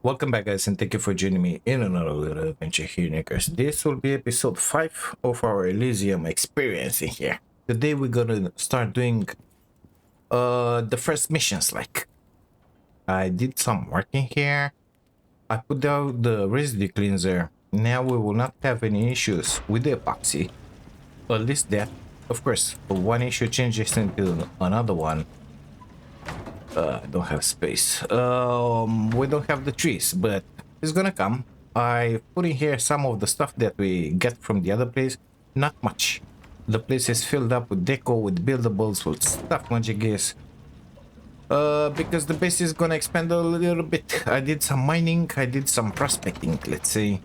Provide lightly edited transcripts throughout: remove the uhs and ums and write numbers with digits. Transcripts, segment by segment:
Welcome back, guys, and thank you for joining me in another little adventure here in Icarus. This will be episode 5 of our Elysium experience in here. Today we're gonna start doing the first missions. Like, I did some work in here. I put out the residue cleanser. Now we will not have any issues with the epoxy. At least that. Of course, one issue changes into another one. I don't have space. We don't have the trees, but it's gonna come. I put in here some of the stuff that we get from the other place. Not much. The place is filled up with deco, with buildables, with stuff magic is. Because the base is gonna expand a little bit. I did some mining, I did some prospecting, let's say.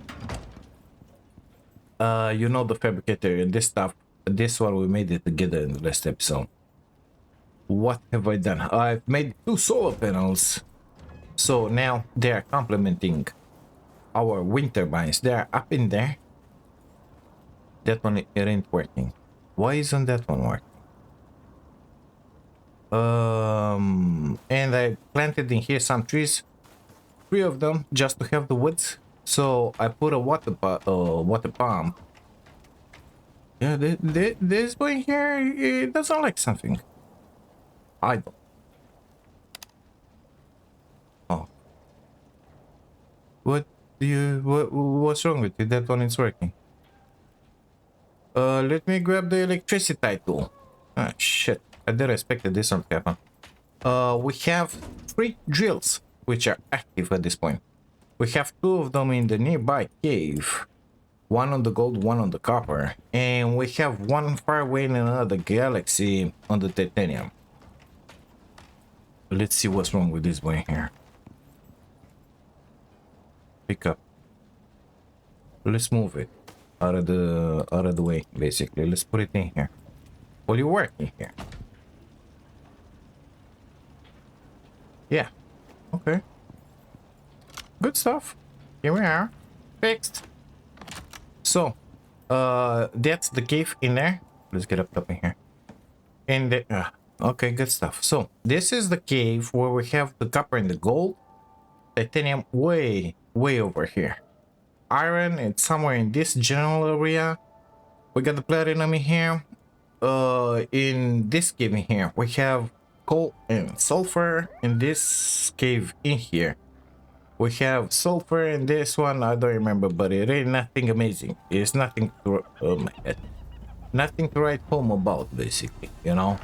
You know the fabricator and this stuff. This one we made it together in the last episode. What have I done? I've made 2 solar panels. So now they are complementing our wind turbines. They are up in there. That one, it ain't working. Why isn't that one working? And I planted in here some trees. 3 of them just to have the woods. So I put a water pump. Yeah, this boy here, it doesn't like something. I don't. Oh. What's wrong with you? That one is working. Let me grab the electricity tool. Ah, shit. I didn't expect this one to happen. We have 3 drills, which are active at this point. We have 2 of them in the nearby cave. 1 on the gold, 1 on the copper. And we have 1 far away in another galaxy on the titanium. Let's see what's wrong with this boy here. Pick up. Let's move it out of the way, basically. Let's put it in here. Well, you're working here. Yeah. Okay. Good stuff. Here we are. Fixed. So, that's the cave in there. Let's get up in here. And the okay, good stuff. So this is the cave where we have the copper and the gold. Titanium way over here. Iron, it's somewhere in this general area. We got the platinum in here. In this cave in here, we have coal and sulfur. In this cave in here, we have sulfur. In this one, I don't remember, but it ain't nothing amazing. It's nothing to, oh my god, nothing to write home about, basically, you know.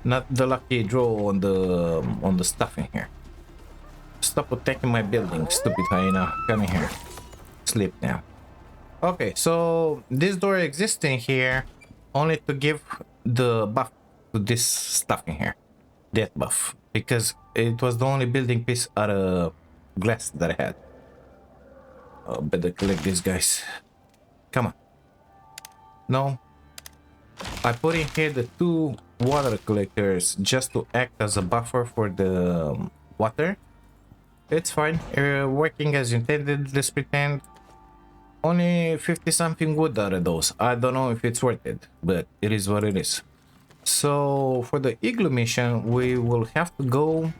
Not the lucky draw on the stuff in here. Stop attacking my building, stupid hyena. Come in here. Sleep now. Okay, so this door exists in here only to give the buff to this stuff in here. That buff. Because it was the only building piece out of glass that I had. Oh, better collect these guys. Come on. No. I put in here the 2 water collectors just to act as a buffer for the water. It's fine. Working as intended. Let's pretend. Only 50 something wood out of those. I don't know if it's worth it, but it is what it is. So for the Igloo mission, we will have to go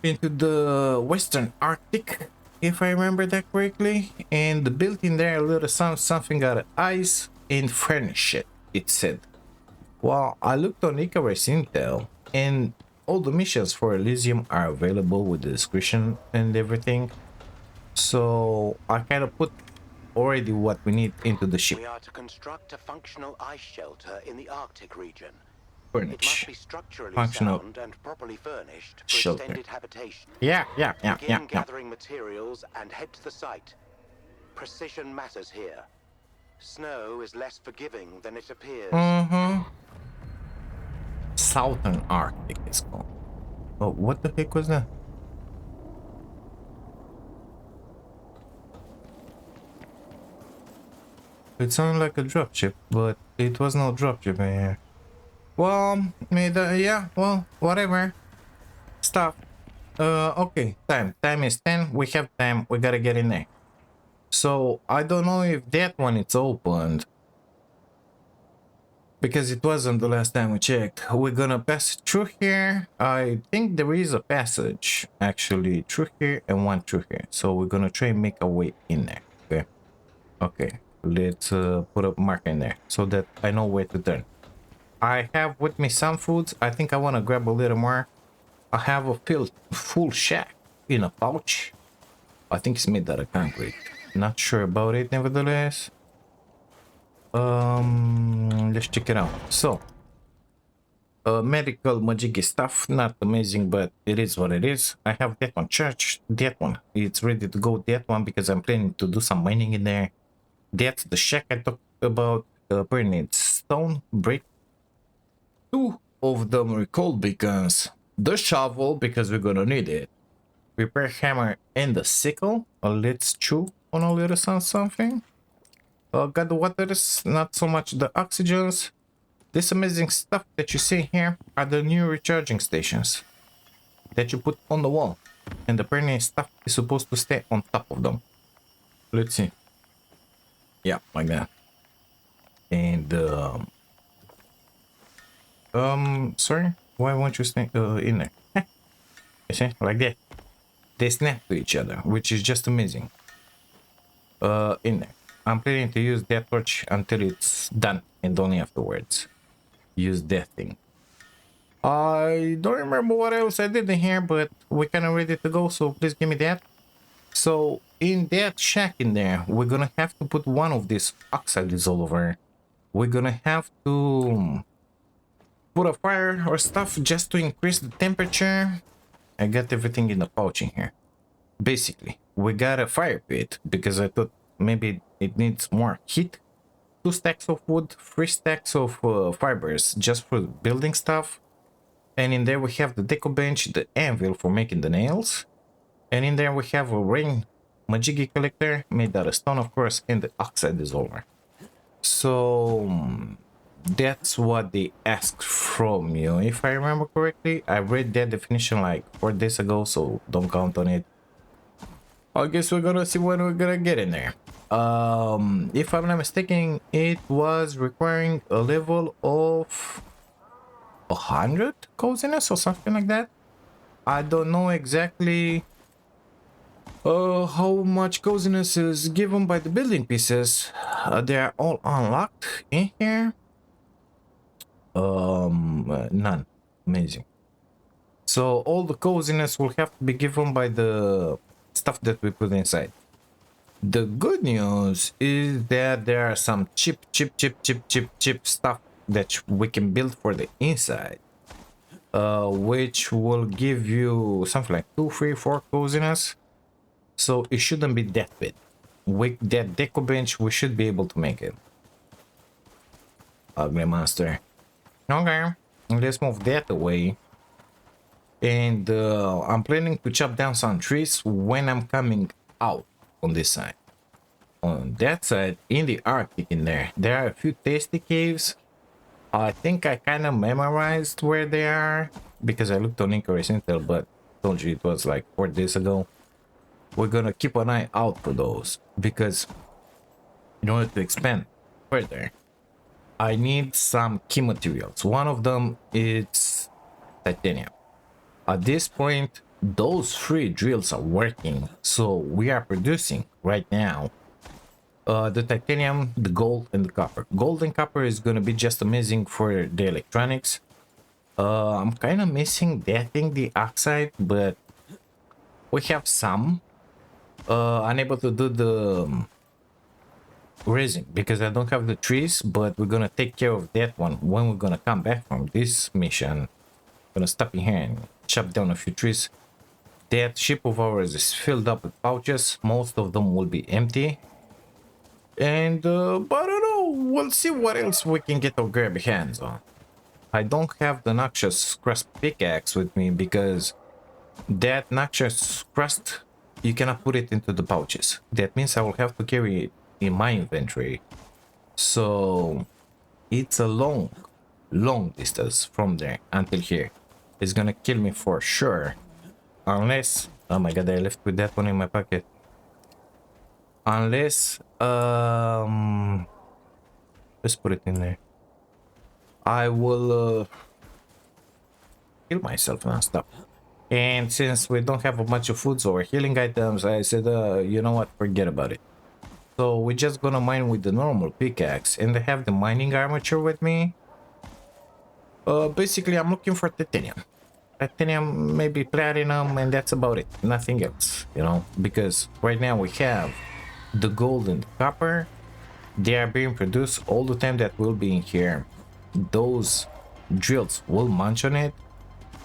into the Western Arctic, if I remember that correctly, and build in there a little something out of ice and furnish it, it said. Well, I looked on Icarus Intel, and all the missions for Elysium are available with the description and everything. So I kind of put already what we need into the ship. We are to construct a functional ice shelter in the Arctic region. Furnish. It must be structurally Functional sound and properly furnished for shelter. extended habitation. Yeah. Begin gathering materials and head to the site. Precision matters here. Snow is less forgiving than it appears. Southern Arctic is called. Oh, what the heck was that? It sounded like a dropship, but it was no dropship in here. Well, yeah, well, whatever. Stuff. Okay, time is 10. We have time. We gotta get in there. So I don't know if that one is opened. because it wasn't the last time we checked. We're gonna pass through here. I think there is a passage actually through here and one through here. So we're gonna try and make our way in there. Okay. Okay. Let's put a mark in there so that I know where to turn. I have with me some foods. I think I want to grab a little more. I have a full shack in a pouch. I think it's made out of concrete. Not sure about it, nevertheless. Let's check it out. So, medical majiggy stuff, not amazing, but it is what it is. I have that one charged. That one, it's ready to go. That one because I'm planning to do some mining in there. That's the shack I talked about. Burning stone, brick. Two of them recall beacons. The shovel because we're gonna need it. Repair hammer and the sickle. Let's chew on a little something. Got the waters, not so much the oxygens. This amazing stuff that you see here are the new recharging stations that you put on the wall. And the burning stuff is supposed to stay on top of them. Let's see. Yeah, like that. And sorry, why won't you stay in there? You see, like that. They snap to each other, which is just amazing. In there. I'm planning to use that torch until it's done and only afterwards use that thing. I don't remember what else I did in here, but we're kind of ready to go, so please give me that. So in that shack in there, we're gonna have to put one of these oxide dissolver. We're gonna have to put a fire or stuff just to increase the temperature. I got everything in the pouch in here. Basically, we got a fire pit because I thought maybe it needs more heat. 2 stacks of wood, 3 stacks of fibers just for building stuff. And in there we have the deco bench, the anvil for making the nails. And in there we have a rain majiggy collector made out of stone, of course, and the oxide dissolver. So that's what they asked from you. If I remember correctly, I read that definition like 4 days ago, so don't count on it. I guess we're gonna see what we're gonna get in there. If I'm not mistaken, it was requiring a level of 100 coziness or something like that. I don't know exactly how much coziness is given by the building pieces. They are all unlocked in here. None. Amazing. So all the coziness will have to be given by the stuff that we put inside. The good news is that there are some cheap stuff that we can build for the inside, which will give you something like 2, 3, 4 coziness. So it shouldn't be that bad. With that deco bench, we should be able to make it. Ugly monster. Okay, let's move that away. And I'm planning to chop down some trees when I'm coming out on this side. On that side, in the Arctic in there are a few tasty caves. I think I kind of memorized where they are because I looked on Icarus Intel, but told you it was like 4 days ago. We're gonna keep an eye out for those because in order to expand further, I need some key materials. One of them is titanium. At this point, those 3 drills are working, so we are producing right now the titanium, the gold, and the copper. Gold and copper is going to be just amazing for the electronics. I'm kind of missing that thing, the oxide, but we have some. Unable to do the resin because I don't have the trees, but we're going to take care of that one when we're going to come back from this mission. Gonna stop in here and chop down a few trees. That ship of ours is filled up with pouches. Most of them will be empty. And but I don't know, we'll see what else we can get our grab hands on. I don't have the noxious crust pickaxe with me because that noxious crust, you cannot put it into the pouches. That means I will have to carry it in my inventory. So it's a long distance from there until here. It's gonna kill me for sure. Unless, oh my god, I left with that one in my pocket. Unless, let's put it in there. I will heal myself and stuff. And since we don't have a bunch of foods or healing items, I said, you know what, forget about it. So we're just gonna mine with the normal pickaxe, and I have the mining armature with me. Basically, I'm looking for titanium. Titanium, maybe platinum, and that's about it. Nothing else, you know, because right now we have the gold and the copper. They are being produced all the time that will be in here. Those drills will munch on it,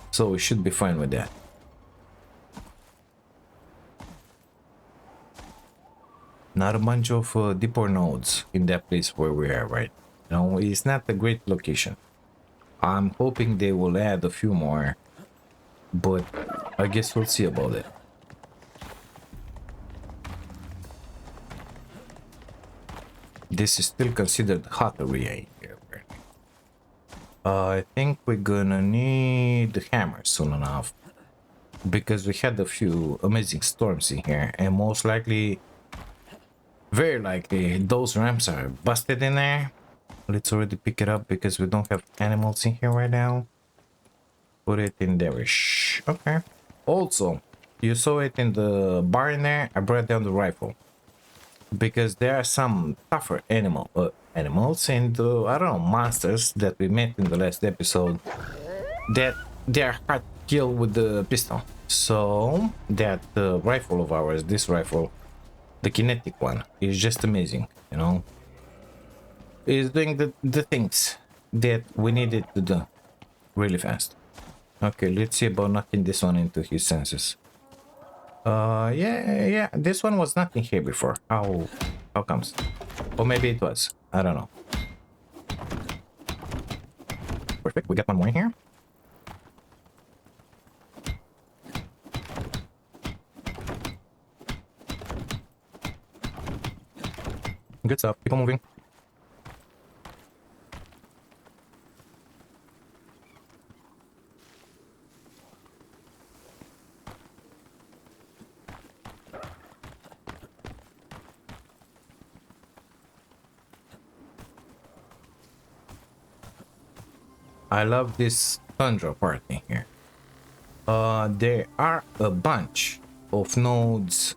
so we should be fine with that. Not a bunch of deeper nodes in that place where we are right now. It's not a great location. I'm hoping they will add a few more, but I guess we'll see about it. This is still considered hot area here. I think we're gonna need the hammer soon enough, because we had a few amazing storms in here, and most likely, very likely, those ramps are busted in there. Let's already pick it up because we don't have animals in here right now. Put it in there. Okay. Also, you saw it in the bar in there. I brought down the rifle because there are some tougher animals and I don't know, monsters that we met in the last episode that they are hard to kill with the pistol. So that rifle of ours, this rifle, the kinetic one, is just amazing, you know. Is doing the things that we needed to do really fast. Okay, let's see about knocking this one into his senses. Yeah, this one was not in here before. How comes? Or maybe it was. I don't know. Perfect, we got one more in here. Good stuff, keep on moving. I love this tundra part in here. There are a bunch of nodes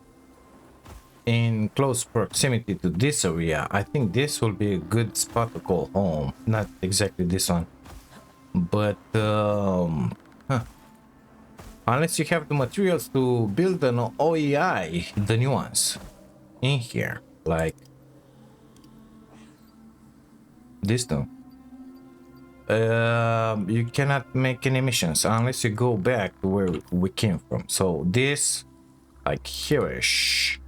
in close proximity to this area. I think this will be a good spot to call home. Not exactly this one, but unless you have the materials to build an OEI, the new ones in here, like this one. You cannot make any missions unless you go back to where we came from. So this, like here-ish,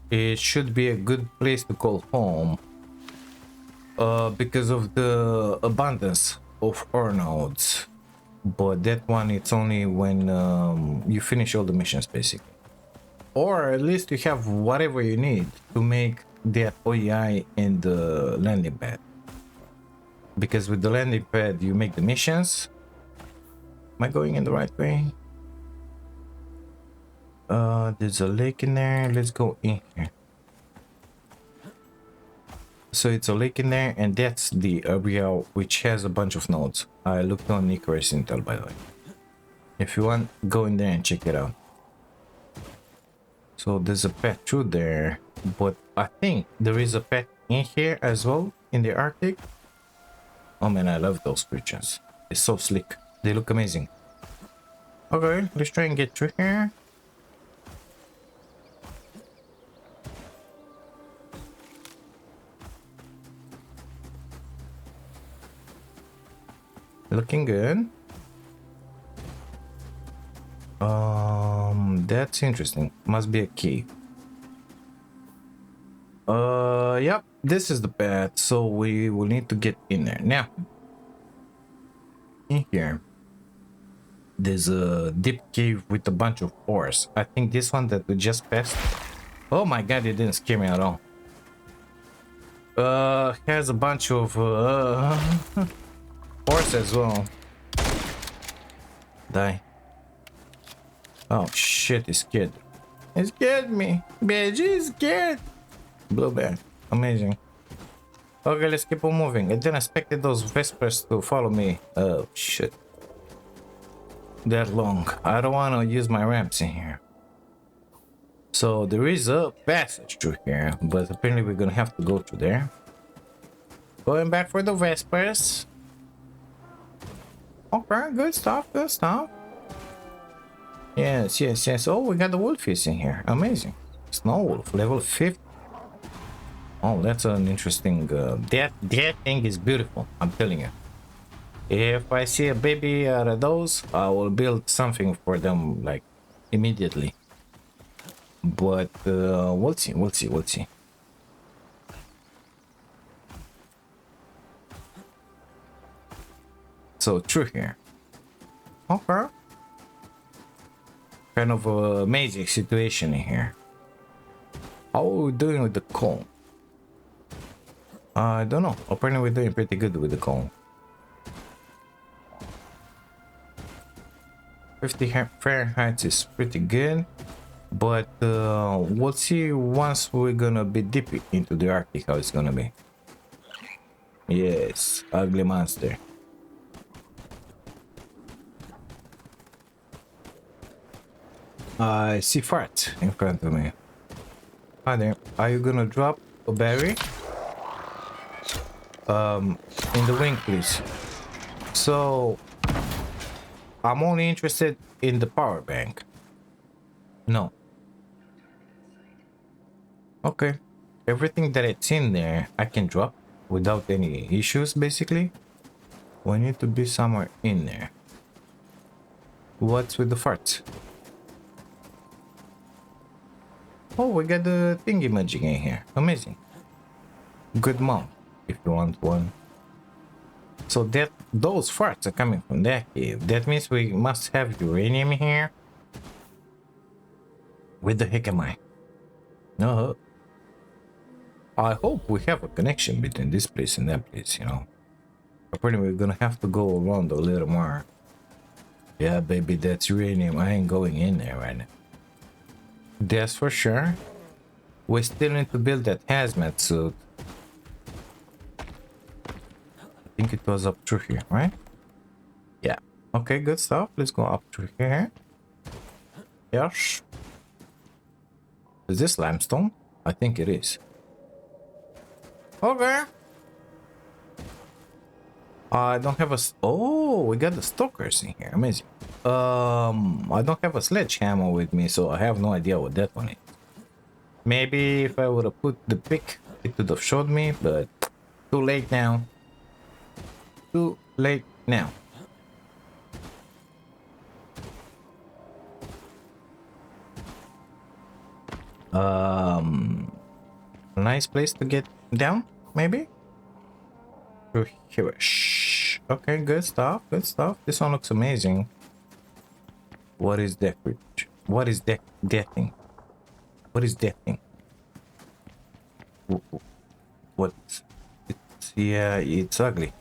it should be a good place to call home, because of the abundance of ore nodes. But that one, it's only when you finish all the missions, basically, or at least you have whatever you need to make that OEI in the landing pad. Because with the landing pad you make the missions. Am I going in the right way? There's a lake in there. Let's go in here. So it's a lake in there, and that's the area which has a bunch of nodes. I looked on Icarus Intel, by the way. If you want, go in there and check it out. So there's a pet through there, but I think there is a pet in here as well, in the Arctic. Oh man, I love those creatures. They're so slick. They look amazing. Okay, let's try and get through here. Looking good. That's interesting. Must be a key. Yep, this is the path, so we will need to get in there. Now, in here, there's a deep cave with a bunch of ores. I think this one that we just passed. Oh my god, it didn't scare me at all. Has a bunch of ores as well. Die. Oh shit, it scared. It scared me. Veggie is scared. Blowback. Amazing. Okay, let's keep on moving. I didn't expect those vespers to follow me. Oh, shit. That long. I don't want to use my ramps in here. So there is a passage through here, but apparently we're gonna have to go through there. Going back for the vespers. Okay, good stuff, good stuff. Yes, yes, yes. Oh, we got the wolfies in here. Amazing. Snow wolf, level 50. Oh, that's an interesting... that thing is beautiful, I'm telling you. If I see a baby out of those, I will build something for them, like, immediately. But, we'll see, we'll see, we'll see. So, through here. Okay. Kind of a amazing situation in here. How are we doing with the coal? I don't know. Apparently we're doing pretty good with the coal. 50 Fahrenheit is pretty good. But we'll see once we're gonna be deep into the Arctic how it's gonna be. Yes, ugly monster. I see farts in front of me. Hi there. Are you gonna drop a berry? In the wing, please. So, I'm only interested in the power bank. No. Okay. Everything that it's in there, I can drop without any issues, basically. We need to be somewhere in there. What's with the farts? Oh, we got the thingy magic in here. Amazing. Good mount, if you want one. So those farts are coming from that cave. That means we must have uranium here. Where the heck am I? No. I hope we have a connection between this place and that place, you know. Apparently we're gonna have to go around a little more. Yeah, baby, that's uranium. I ain't going in there right now. That's for sure. We still need to build that hazmat suit. I think it was up through here, right? Yeah. Okay, good stuff. Let's go up through here. Yes. Is this limestone? I think it is. Okay. I don't have a... Oh, we got the stalkers in here. Amazing. I don't have a sledgehammer with me, so I have no idea what that one is. Maybe if I would have put the pick, it would have showed me, but too late now. Too late now. A nice place to get down, maybe? Through here. Shh. Okay, good stuff, good stuff. This one looks amazing. What is that? What is that thing? What is that thing? What? It's, yeah, it's ugly.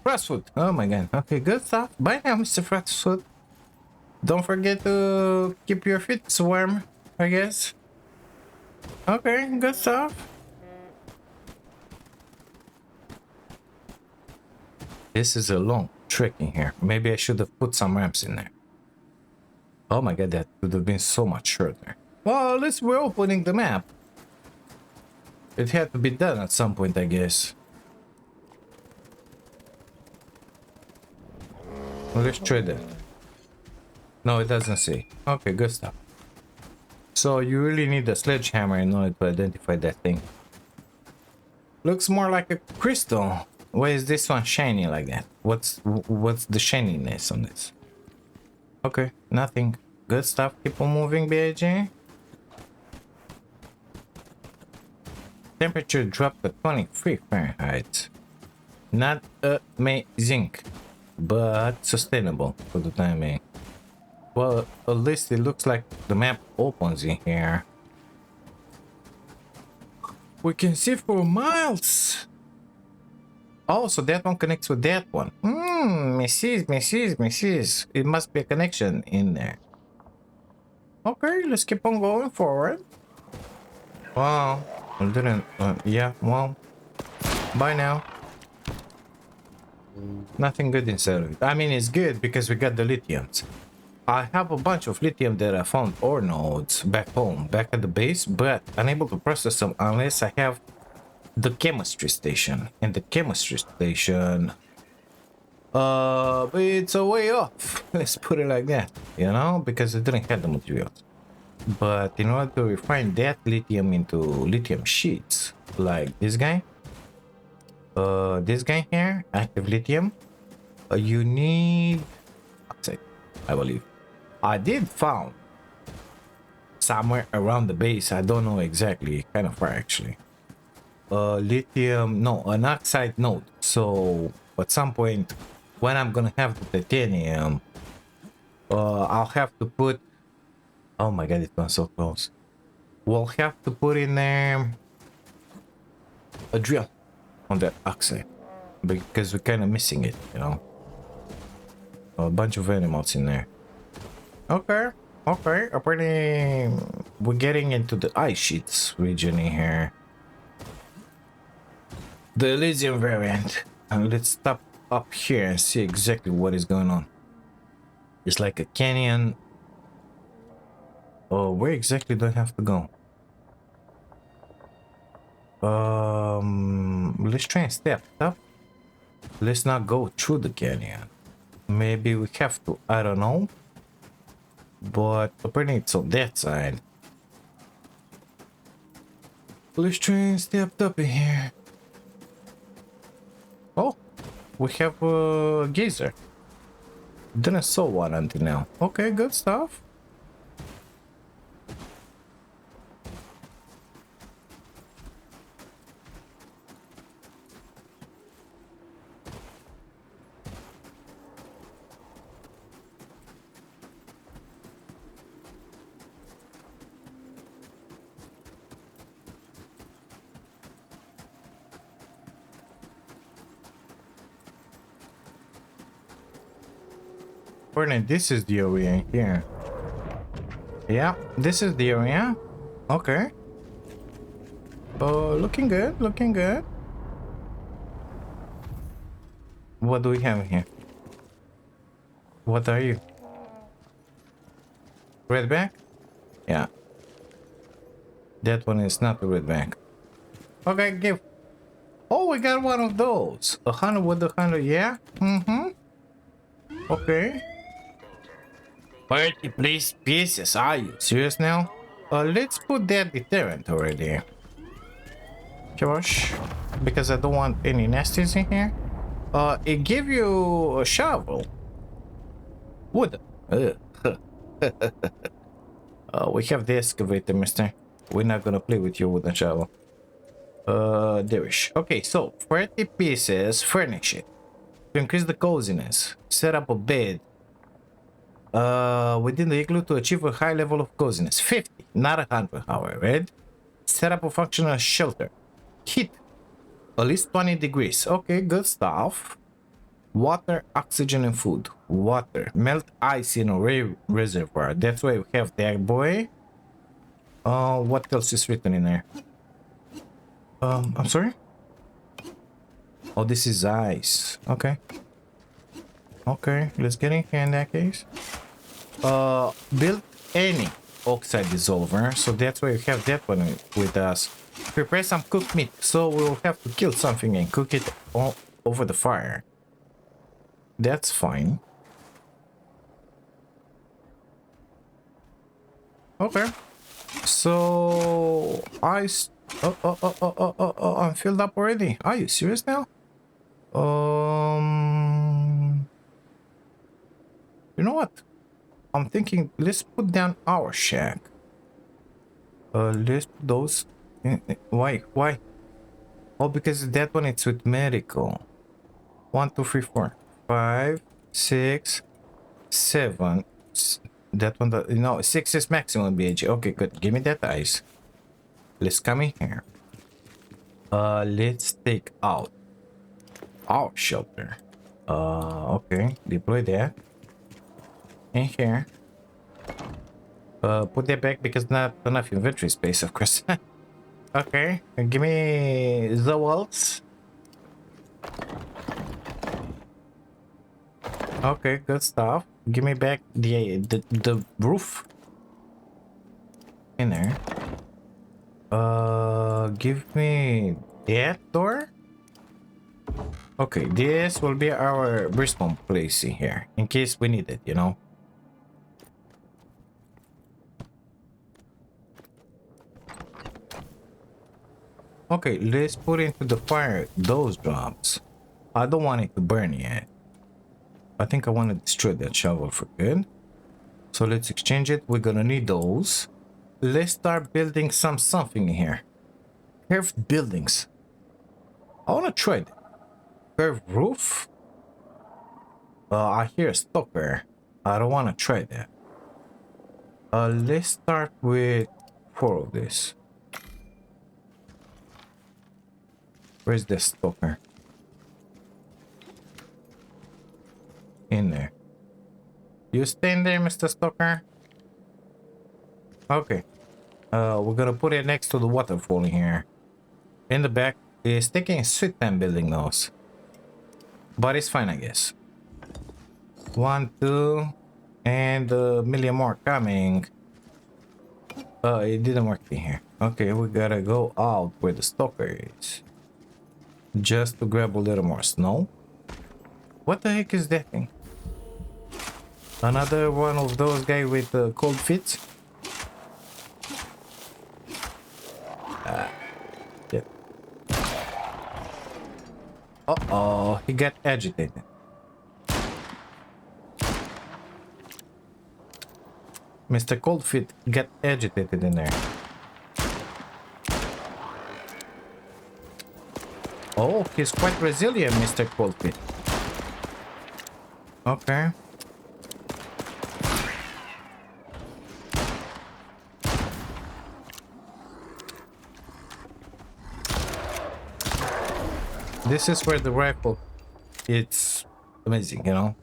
Frostfoot. Oh my god. Okay, good stuff. Bye now, Mr. Frostfoot. Don't forget to keep your feet warm, I guess. Okay, good stuff. This is a long trek in here. Maybe I should have put some ramps in there. Oh my god, that would have been so much shorter. Well, at least we're opening the map. It had to be done at some point, I guess. Well, let's try that. No, it doesn't say. Okay, good stuff. So you really need a sledgehammer in order to identify that thing. Looks more like a crystal. Why is this one shiny like that? What's the shininess on this? Okay, nothing. Good stuff. Keep on moving, BAG. Temperature dropped to 23 Fahrenheit. Not amazing, but sustainable for the time being. Well, at least it looks like the map opens in here. We can see for miles. Oh, so that one connects with that one. Mrs. It must be a connection in there. Okay, let's keep on going forward. Wow. I didn't... yeah, well... Bye now. Nothing good inside of it. I mean, it's good because we got the lithiums. I have a bunch of lithium that I found ore nodes back home, back at the base, but unable to process them unless I have the chemistry station. And the chemistry station, it's a way off. Let's put it like that, you know, because it didn't have the materials. But in order to refine that lithium into lithium sheets, like this guy here, active lithium, you need oxide, I believe. I did found somewhere around the base, I don't know exactly, kind of far actually, lithium, no, an oxide node. So at some point when I'm gonna have the titanium, I'll have to put, oh my god, it's gone so close. We'll have to put in there a drill on that oxide because we're kind of missing it, you know. A bunch of animals in there. Okay, okay. Apparently we're getting into the ice sheets region in here. The Elysium variant. And let's stop up here and see exactly what is going on. It's like a canyon. Oh, where exactly do I have to go? Let's try and step up. Let's not go through the canyon. Maybe we have to, I don't know. But apparently it's on that side. Let's try and step up in here. Oh, we have a geyser. Didn't saw one until now. Okay, good stuff. Apparently this is the area here. Yeah, this is the area. Okay. Looking good, looking good. What do we have here? What are you? Redback? Yeah. That one is not a redback. Okay, give. Oh, we got one of those. 100 with 100, yeah? Mm-hmm. Okay. 30 place pieces. Are you serious now? Let's put that deterrent already. Josh, because I don't want any nasties in here. It gave you a shovel. Wood. We have the excavator, mister. We're not gonna play with you with a shovel. Derish. Okay, so 30 pieces, furnish it. To increase the coziness, set up a bed within the igloo to achieve a high level of coziness. 50, not 100, however. Right? Set up a functional shelter. Heat at least 20 degrees. Okay, good stuff. Water, oxygen, and food. Water. Melt ice in a reservoir. That's why we have that boy. What else is written in there? I'm sorry? Oh, this is ice. Okay. Okay, let's get in here in that case. Build any oxide dissolver. So that's why we have that one with us. Prepare some cooked meat. So we'll have to kill something and cook it all over the fire. That's fine. Okay. So I'm filled up already. Are you serious now? You know what? I'm thinking let's put down our shack. Let's put those. Why? Why? Oh, because that one it's with medical. 1, 2, 3, 4, 5, 6, 7. That one, no, 6 is maximum BH. Okay, good. Give me that ice. Let's come in here. Let's take out our shelter. Okay. Deploy that. In here. Put that back because not enough inventory space, of course. Okay. Give me the walls. Okay, good stuff. Give me back the roof in there. Give me that door. Okay, this will be our respawn place in here in case we need it, you know. Okay, let's put into the fire those drops. I don't want it to burn yet. I think I want to destroy that shovel for good. So let's exchange it. We're gonna need those. Let's start building something in here. Curved buildings. I want to try that. Curved roof. I hear a stalker. I don't want to try that. Let's start with 4 of this. Where's the stalker? In there. You stay in there, Mr. Stalker. Okay. We're gonna put it next to the waterfall in here. In the back, it's taking a sweet time building those. But it's fine, I guess. 1, 2, and a million more coming. It didn't work in here. Okay, we gotta go out where the stalker is. Just to grab a little more snow. What the heck is that thing? Another one of those guys with cold feet? Yeah. Uh-oh, he got agitated. Mr. Coldfeet got agitated in there. Oh, he's quite resilient, Mr. Coldfeet. Okay. This is where the rifle, it's amazing, you know?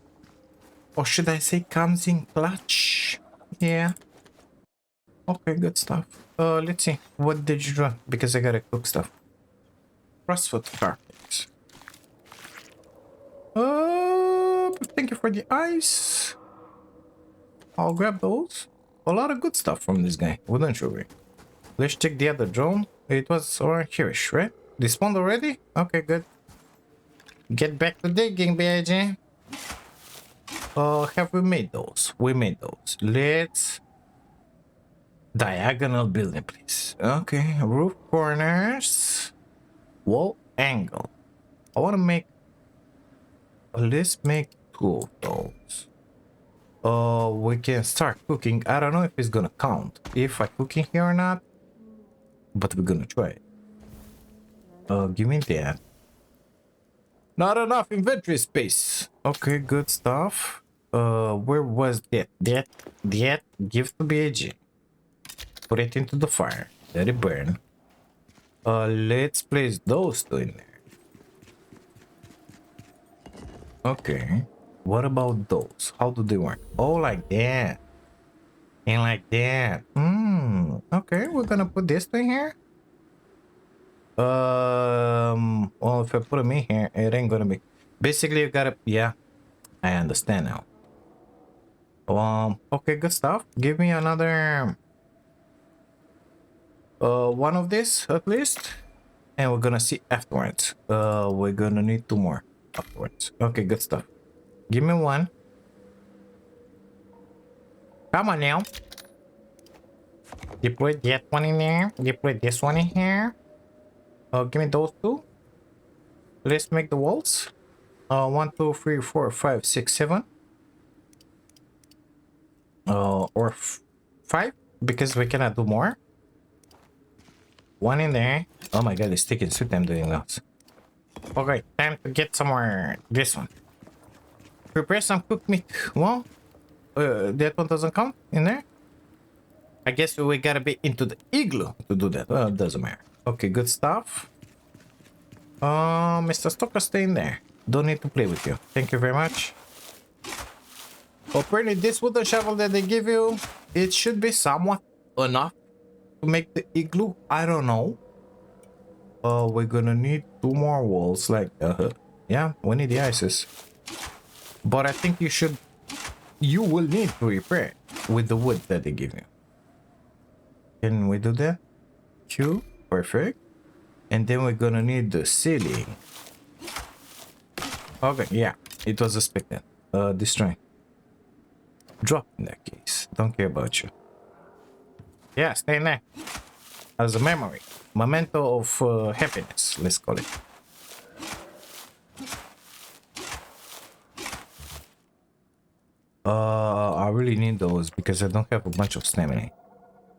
Or should I say comes in clutch? Yeah. Okay, good stuff. Let's see. What did you draw? Because I gotta cook stuff. Crossfoot carpet. Thank you for the ice. I'll grab those. A lot of good stuff from this guy, wouldn't you agree? Let's check the other drone. It was around here-ish, right? They spawned already? Okay, good. Get back to digging, BIG. Have we made those? We made those. Let's... Diagonal building, please. Okay, roof corners. Wall angle. I want to make... Let's make 2 of those. We can start cooking. I don't know if it's gonna count. If I cook in here or not. But we're gonna try it. Give me that. Not enough inventory space. Okay, good stuff. Where was that? That give to BAG. Put it into the fire. Let it burn. Let's place those 2 in there. Okay. What about those? How do they work? Oh, like that. And like that. Okay, we're gonna put this thing here. Well, if I put them in here, it ain't gonna be. Basically, you gotta. Yeah, I understand now. Okay, good stuff. Give me another. One of this at least, and we're gonna see afterwards. We're gonna need 2 more afterwards. Okay, good stuff. Give me 1. Come on now. Deploy that one in there. Deploy this one in here. Give me those 2. Let's make the walls. 1, 2, 3, 4, 5, 6, 7. Or 5 because we cannot do more. 1 in there. Oh my god, it's taking sweet time doing that. Okay, time to get somewhere. This one. Prepare some cooked meat. Well, that one doesn't count in there. I guess we gotta be into the igloo to do that. Well, it doesn't matter. Okay, good stuff. Mr. Stalker, stay in there. Don't need to play with you. Thank you very much. Apparently, this wooden shovel that they give you, it should be somewhat enough to make the igloo. I don't know. We're gonna need 2 more walls like Yeah, we need the ices. But I think you will need to repair it with the wood that they give you. Can we do that? Q, perfect. And then we're gonna need the ceiling. Okay, yeah, it was expected. Destroy. Drop in that case. Don't care about you. Yeah, stay in there. As a memory. Memento of happiness, let's call it. I really need those because I don't have a bunch of stamina.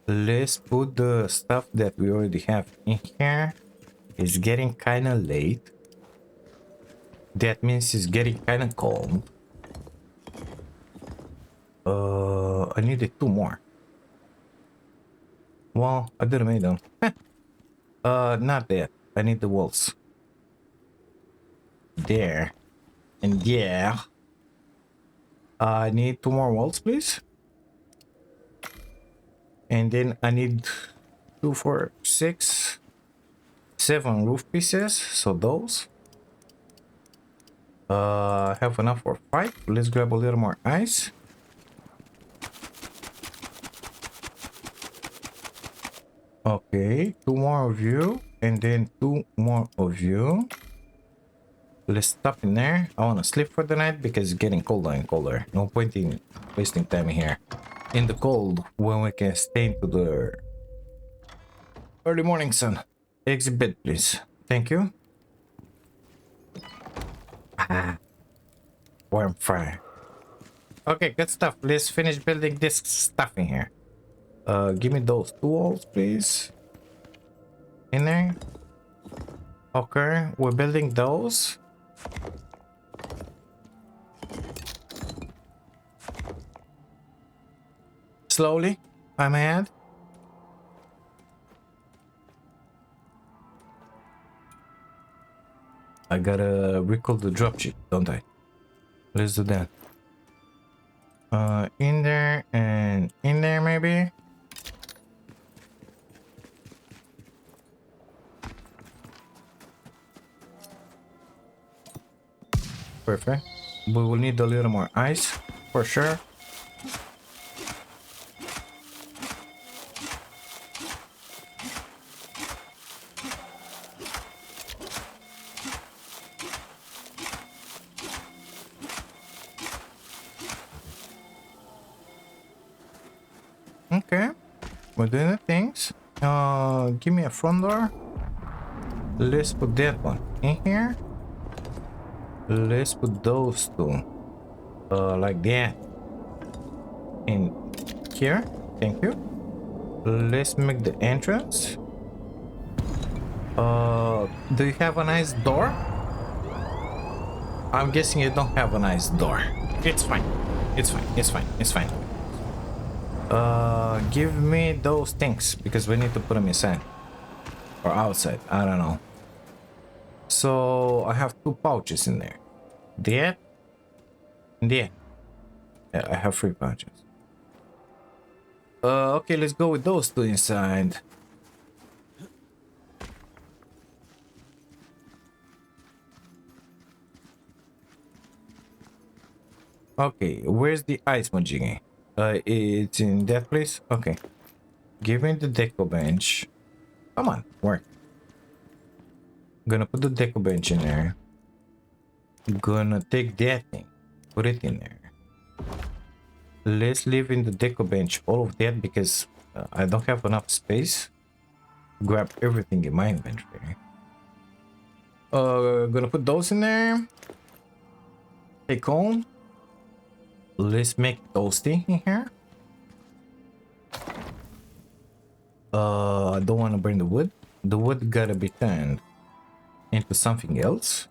Let's put the stuff that we already have in here. It's getting kind of late. That means it's getting kind of cold. I needed 2 more. Well, I didn't make them. Not that. I need the walls. There. And there. I need 2 more walls, please. And then I need 2, 4, 6, 7 roof pieces. So those. I have enough for 5. Let's grab a little more ice. Okay, 2 more of you. And then 2 more of you. Let's stop in there. I want to sleep for the night because it's getting colder and colder. No point in wasting time here in the cold when we can stay into the early morning sun. Exit bed, please. Thank you. Ah, warm fire. Okay, good stuff. Let's finish building this stuff in here. Give me those 2 walls, please. In there. Okay, we're building those. Slowly, I may add. I gotta recall the dropship, don't I? Let's do that. In there and in there maybe. Perfect. We will need a little more ice for sure. Okay, we're doing the things. Give me a front door. Let's put that one in here. Let's put those 2 like that in here. Thank you. Let's make the entrance. Do you have a nice door? I'm guessing you don't have a nice door. It's fine. It's fine. It's fine. It's fine. Give me those things because we need to put them inside or outside. I don't know. So I have 2 pouches in there. That and that. Yeah, I have 3 pouches. Okay, let's go with those 2 inside. Okay, where's the ice Majiggy? It's in that place? Okay. Give me the deco bench. Come on, work. Gonna put the deco bench in there. Gonna take that thing. Put it in there. Let's leave in the deco bench all of that because I don't have enough space. Grab everything in my inventory. Gonna put those in there. Take home. Let's make toasty in here. I don't want to burn the wood. The wood gotta be turned into something else.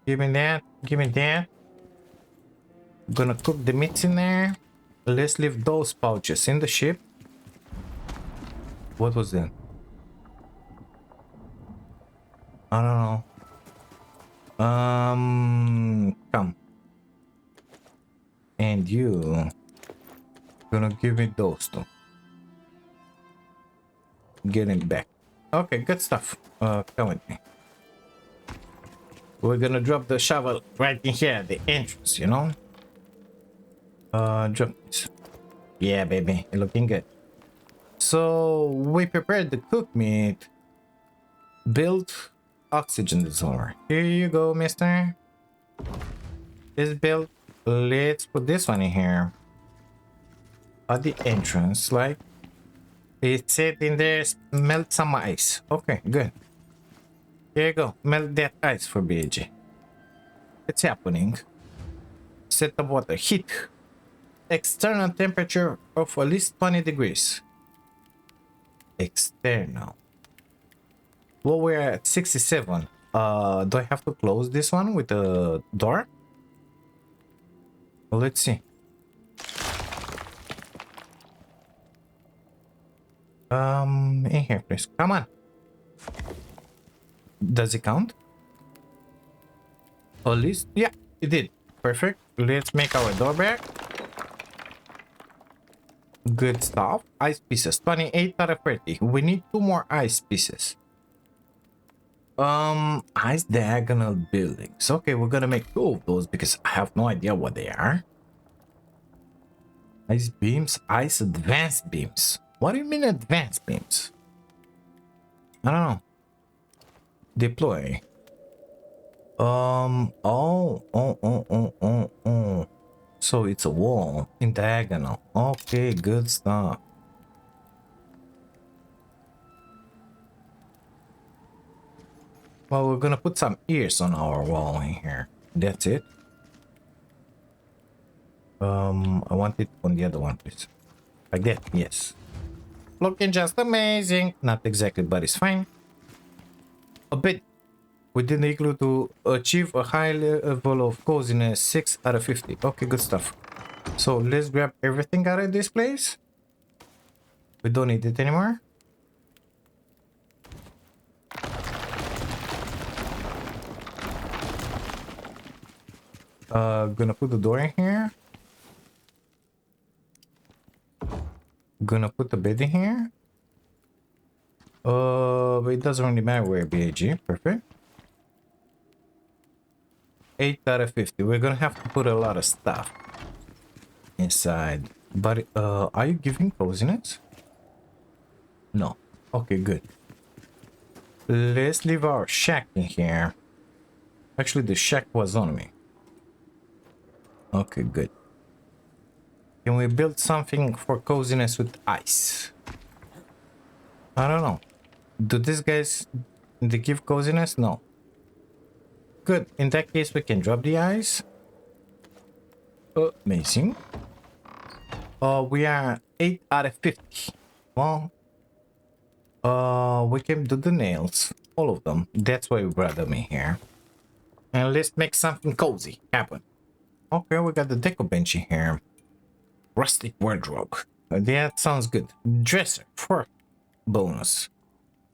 Give me that. Give me that. Gonna cook the meats in there. Let's leave those pouches in the ship. What was that? I don't know. Come. And you gonna give me those 2. Get it back. Okay, good stuff. Come with me. we're gonna drop the shovel right in here at the entrance, you know. Drop this. Yeah, baby, you're looking good. So we prepared the cooked meat. Build oxygen dissolver. Here you go, mister. This built. Let's put this one in here at the entrance, like it said in there. Melt some ice. Okay, good. Here you go. Melt that ice for BG. It's happening. Set the water. Heat. External temperature of at least 20 degrees. External. Well, we're at 67. Do I have to close this one with the door? Well, let's see. In here, please. Come on. Does it count? At least, yeah, it did. Perfect. Let's make our door back. Good stuff. Ice pieces. 28 out of 30. We need 2 more ice pieces. Ice diagonal buildings. Okay, we're gonna make 2 of those because I have no idea what they are. Ice beams, ice advanced beams. What do you mean advanced beams? I don't know. Deploy. So it's a wall in diagonal. Okay, good stuff. Well, we're gonna put some ears on our wall in here. That's it. I want it on the other one, please. Like that, yes. Looking just amazing. Not exactly, but it's fine. A bit within the igloo to achieve a high level of coziness, 6 out of 50. Okay, good stuff. So let's grab everything out of this place. We don't need it anymore. Gonna put the door in here. Gonna put the bed in here. But it doesn't really matter where BAG. Perfect. 8 out of 50. We're gonna have to put a lot of stuff inside. But are you giving coziness? No. Okay, good. Let's leave our shack in here. Actually, the shack was on me. Okay, good. Can we build something for coziness with ice? I don't know. Do these guys, they give coziness? No. Good. In that case, we can drop the ice. Amazing. We are 8 out of 50. Well, we can do the nails. All of them. That's why we brought them in here. And let's make something cozy happen. Okay, we got the deco bench in here. Rustic wardrobe. That sounds good. Dresser for bonus.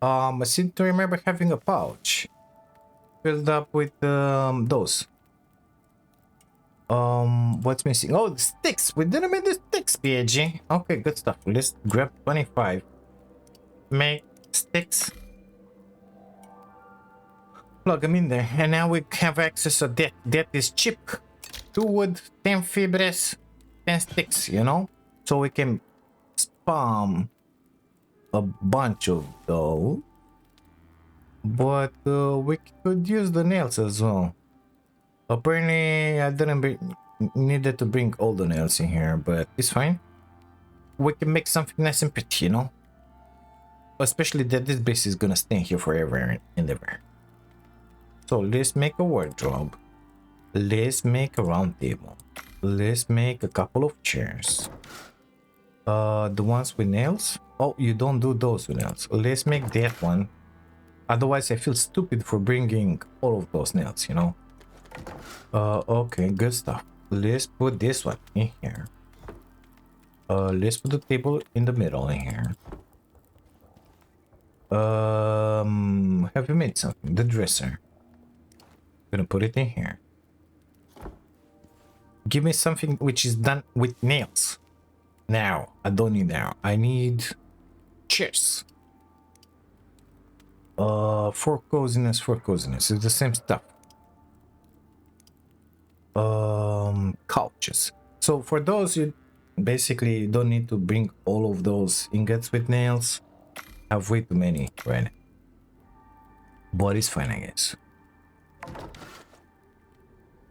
I seem to remember having a pouch filled up with those. What's missing? Oh, the sticks. We didn't make the sticks, PG. Okay, good stuff. Let's grab 25. Make sticks. Plug them in there, and now we have access to that. That is cheap. 2 wood, 10 fibres, 10 sticks, you know? So we can spam a bunch of those. But we could use the nails as well. Apparently, I didn't needed to bring all the nails in here, but it's fine. We can make something nice and pretty, you know? Especially that this base is gonna stay here forever and ever. So let's make a wardrobe. Let's make a round table. Let's make a couple of chairs. The ones with nails? Oh, you don't do those with nails. Let's make that one. Otherwise, I feel stupid for bringing all of those nails, you know? Okay, good stuff. Let's put this one in here. Let's put the table in the middle in here. Have you made something? The dresser. Gonna put it in here. Give me something which is done with nails. Now, I don't need now. I need chairs. For coziness, It's the same stuff. Couches. So for those, you basically don't need to bring all of those ingots with nails. Have way too many right now. But it's fine, I guess.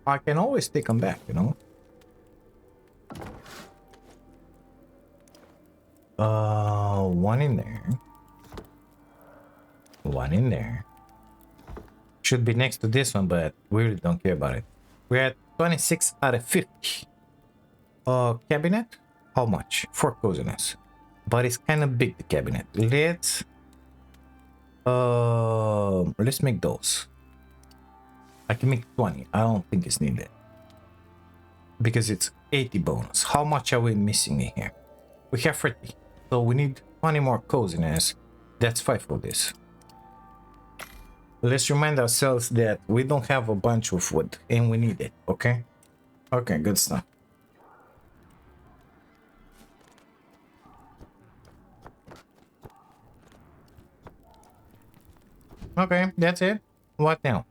I can always take them back, you know. One in there. One in there. Should be next to this one, but we really don't care about it. We're at 26 out of 50. Cabinet? How much? For coziness. But it's kind of big, the cabinet. Let's make those. I can make 20. I don't think it's needed. Because it's 80 bonus. How much are we missing in here? We have 30. So we need 20 more coziness. That's 5 for this. Let's remind ourselves that we don't have a bunch of wood and we need it, okay? Okay, good stuff. Okay, that's it. What now?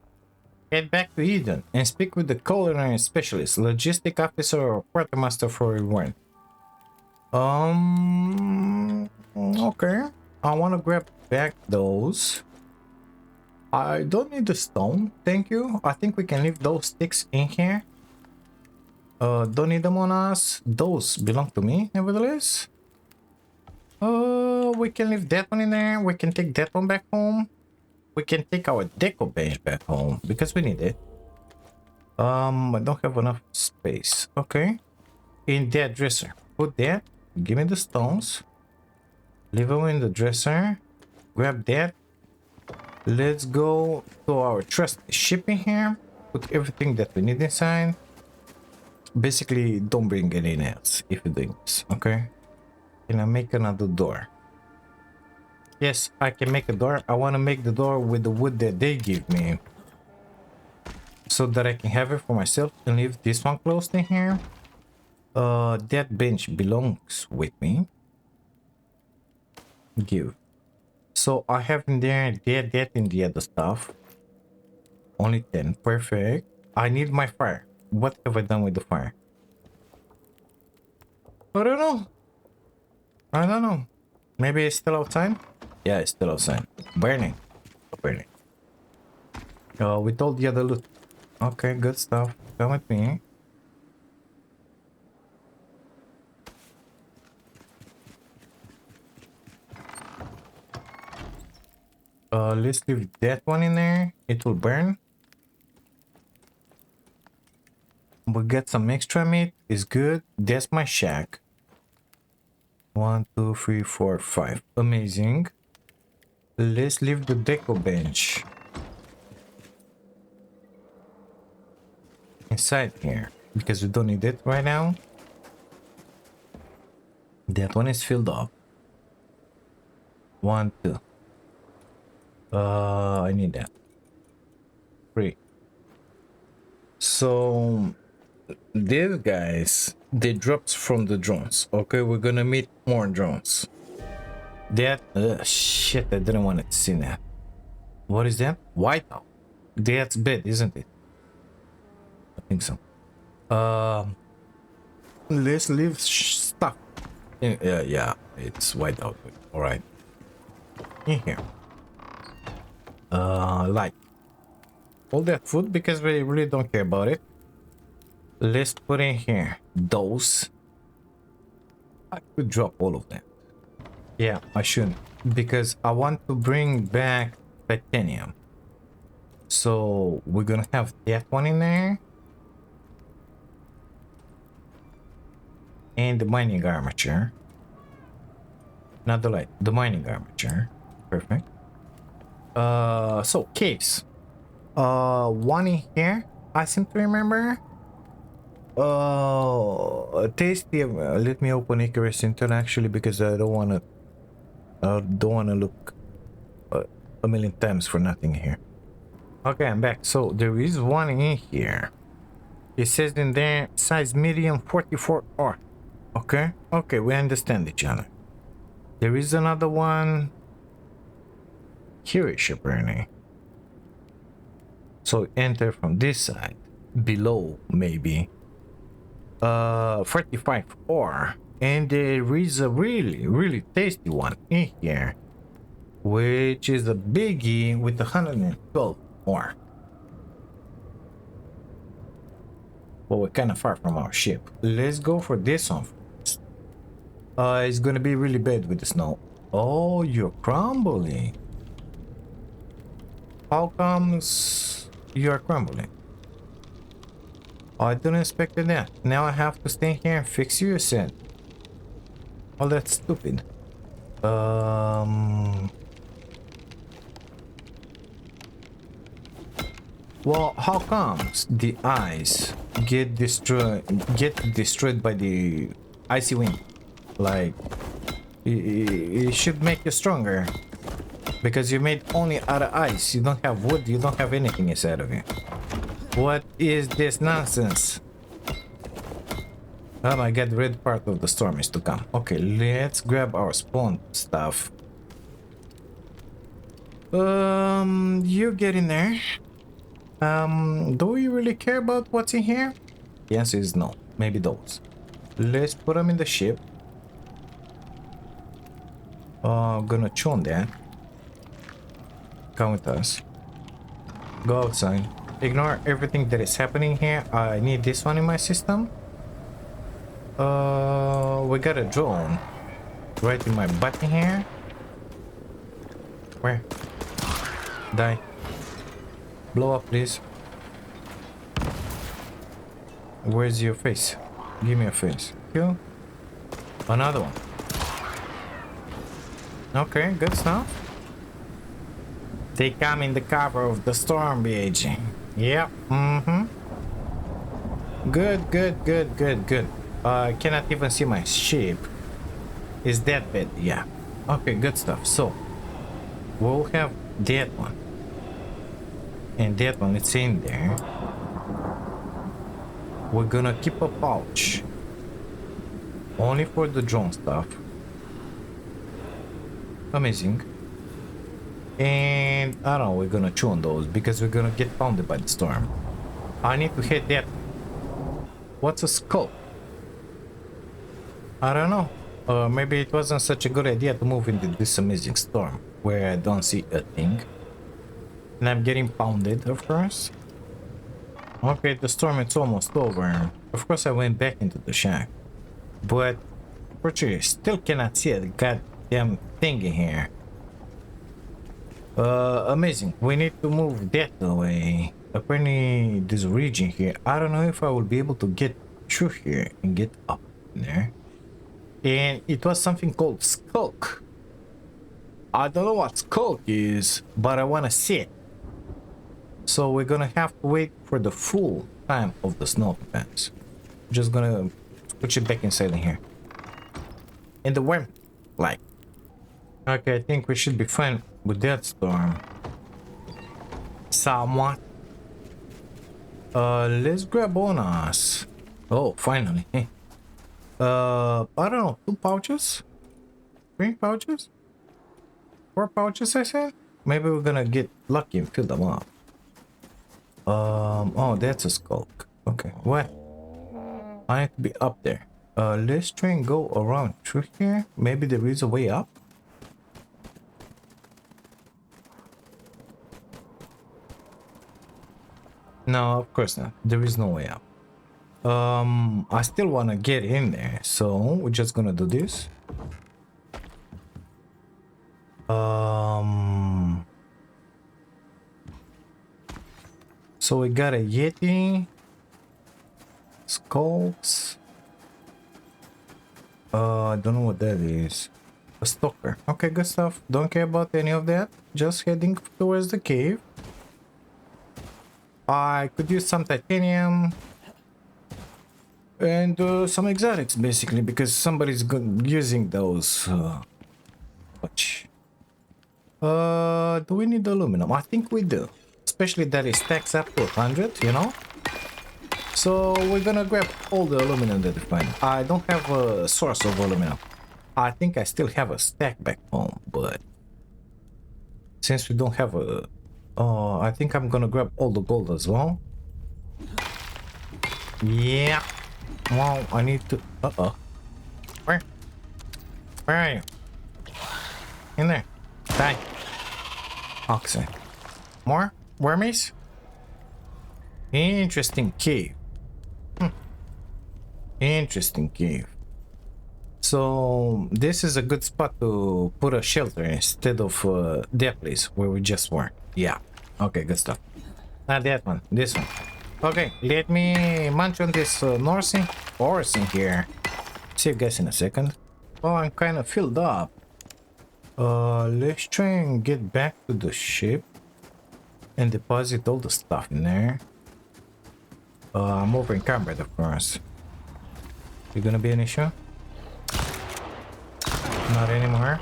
Head back to Eden and speak with the culinary specialist, logistic officer, or quartermaster for reward. Okay. I want to grab back those. I don't need the stone, thank you. I think we can leave those sticks in here. Don't need them on us. Those belong to me, nevertheless. We can leave that one in there. We can take that one back home. We can take our deco bench back home because we need it. I don't have enough space. Okay. In that dresser. Put that. Give me the stones. Leave them in the dresser. Grab that. Let's go to our trust shipping here. Put everything that we need inside. Basically, don't bring anything else if you're doing this, okay? Can I make another door? Yes, I can make a door. I want to make the door with the wood that they give me. So that I can have it for myself and leave this one closed in here. That bench belongs with me. Give. So I have in there that and the other stuff. Only 10. Perfect. I need my fire. What have I done with the fire? I don't know. I don't know. Maybe it's still outside? Yeah, it's still outside. Burning. Burning. We told the other loot. Okay, good stuff. Come with me. Let's leave that one in there. It will burn. We'll get some extra meat. It's good. That's my shack. 1, 2, 3, 4, 5. Amazing. Let's leave the deco bench inside here because we don't need it right now. That one is filled up. 1, 2. I need that. 3. So these guys, they drops from the drones. Okay, we're gonna meet more drones. That shit, I didn't want to see that. What is that? Whiteout. That's bad, isn't it? I think so. Let's leave stuff. Yeah, it's whiteout. All right. In here. Light. All that food because we really don't care about it. Let's put in here those. I could drop all of them. Yeah, I shouldn't because I want to bring back titanium. So we're gonna have that one in there. And the mining armature. Not the light, the mining armature. Perfect. So caves. One in here, I seem to remember. Tasty. Let me open Icarus Intern actually because I don't wanna look a million times for nothing here. Okay, I'm back. So there is one in here. It says in there size medium 44R. Okay, okay, we understand each other. There is another one. Here is burning. So enter from this side. below, maybe. 45 ore. And there is a really tasty one in here, which is a biggie with 112 ore. But we're kind of far from our ship. Let's go for this one first. It's gonna be really bad with the snow. Oh, you're crumbling. How comes you're crumbling? I didn't expect that. Now I have to stay here and fix you, said. Oh, that's stupid. Well, how comes the ice get destroyed by the icy wind? Like, it should make you stronger. Because you made only out of ice. You don't have wood, you don't have anything inside of you. What is this nonsense? Oh my god, the red part of the storm is to come. Okay, let's grab our spawn stuff. You get in there. Do you really care about what's in here? The answer is no. Maybe those. Let's put them in the ship. Gonna chew on that. Come with us. Go outside. Ignore everything that is happening here. I need this one in my system. We got a drone right in my button here. Where? Die. Blow up, please. Where's your face? Give me a face. Kill. Another one. Okay, good stuff. They come in the cover of the storm, BAG. Yep. Good. I cannot even see my ship. Is that bad? Yeah. Okay, good stuff. So, we'll have that one. And that one, it's in there. We're gonna keep a pouch. Only for the drone stuff. Amazing. And I don't know, we're gonna chew on those because we're gonna get pounded by the storm. I need to hit that. What's a skull? I don't know. Maybe it wasn't such a good idea to move into this amazing storm where I don't see a thing. And I'm getting pounded, of course. Okay, the storm is almost over. Of course I went back into the shack. But fortunately, still cannot see a goddamn thing in here. Amazing. We need to move that away. Apparently, this region here, I don't know if I will be able to get through here and get up in there. And it was something called Skulk. I don't know what Skulk is, but I want to see it. So we're gonna have to wait for the full time of the snow events. Just gonna put it back inside in here. In the worm, like. Okay, I think we should be fine with that storm. Somewhat. Let's grab on us. Oh, finally. I don't know, 2 pouches? 3 pouches? 4 pouches, I said? Maybe we're gonna get lucky and fill them up. Oh, that's a skulk. Okay, what? I need to be up there. Let's try and go around through here. Maybe there is a way up. No, of course not. There is no way up. I still want to get in there, so we're just gonna do this. So we got a yeti, skulks. I don't know what that is. A stalker. Okay, good stuff. Don't care about any of that. Just heading towards the cave. I could use some titanium and some exotics, basically, because somebody's using those. Do we need aluminum? I think we do. Especially that it stacks up to 100, you know? So we're gonna grab all the aluminum that we find. I don't have a source of aluminum. I think I still have a stack back home, but since we don't have a... I think I'm gonna grab all the gold as well. Yeah. Well, I need to... Uh-oh. Where? Where are you? In there. Die. Oxen. More? Wormies? Interesting cave. Interesting cave. So this is a good spot to put a shelter instead of that place where we just were. Yeah. Okay, good stuff. Not that one. This one. Okay, let me munch on this Norsing horse in here. See you guys in a second. Oh, I'm kind of filled up. Let's try and get back to the ship and deposit all the stuff in there. I'm over encumbered, of course. You gonna be an issue? Not anymore.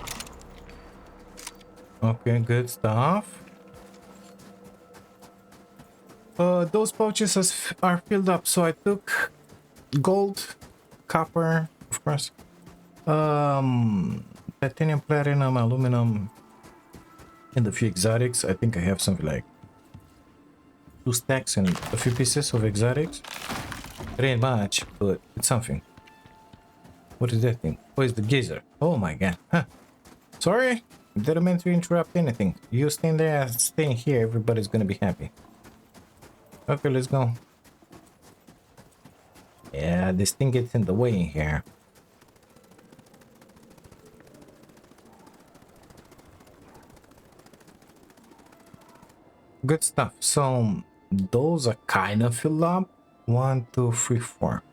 Okay, good stuff. Those pouches are filled up, so I took gold, copper, of course, titanium, platinum, aluminum, and a few exotics. I think I have something like 2 stacks and a few pieces of exotics. It ain't much, but it's something. What is that thing? Oh, it's the geyser. Oh my god. Huh. Sorry, didn't mean to interrupt anything. You staying there, staying here, everybody's gonna be happy. Okay, let's go. Yeah, this thing gets in the way in here. Good stuff. So those are kind of filled up. 1, 2, 3, 4.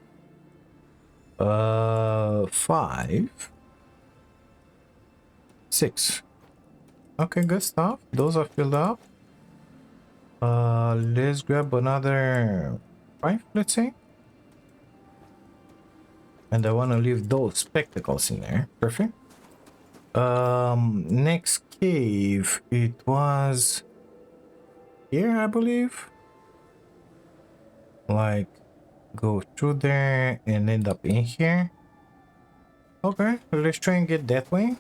5, 6. Okay, good stuff. Those are filled up. Let's grab another 5, let's say. And I want to leave those spectacles in there. Perfect. Next cave, it was here, I believe. Like, go through there and end up in here. Okay, let's try and get that way.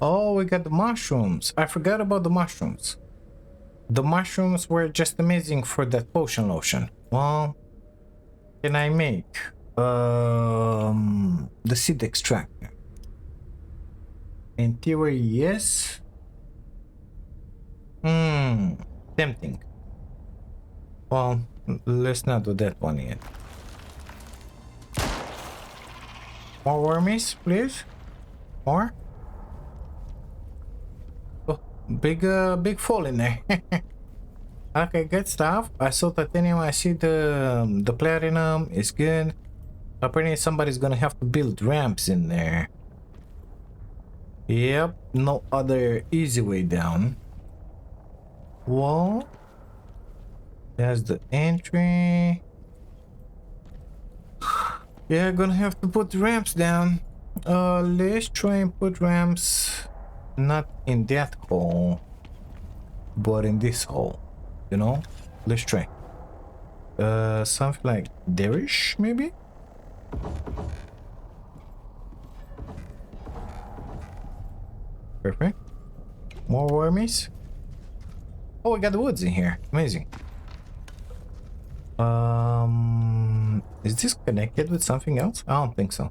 Oh, we got the mushrooms. I forgot about the mushrooms. The mushrooms were just amazing for that potion lotion. Well, can I make the seed extractor? In theory, yes. Tempting. Well, let's not do that one yet. More wormies, please. More. Oh, big fall in there. Okay, good stuff. I saw titanium. I see the platinum is good. Apparently, somebody's gonna have to build ramps in there. Yep, no other easy way down. Wall. There's the entry. Yeah, gonna have to put ramps down. Let's try and put ramps not in that hole, but in this hole. You know? Let's try. Something like there-ish, maybe? Perfect. More wormies. Oh, we got the woods in here. Amazing. Is this connected with something else? I don't think so.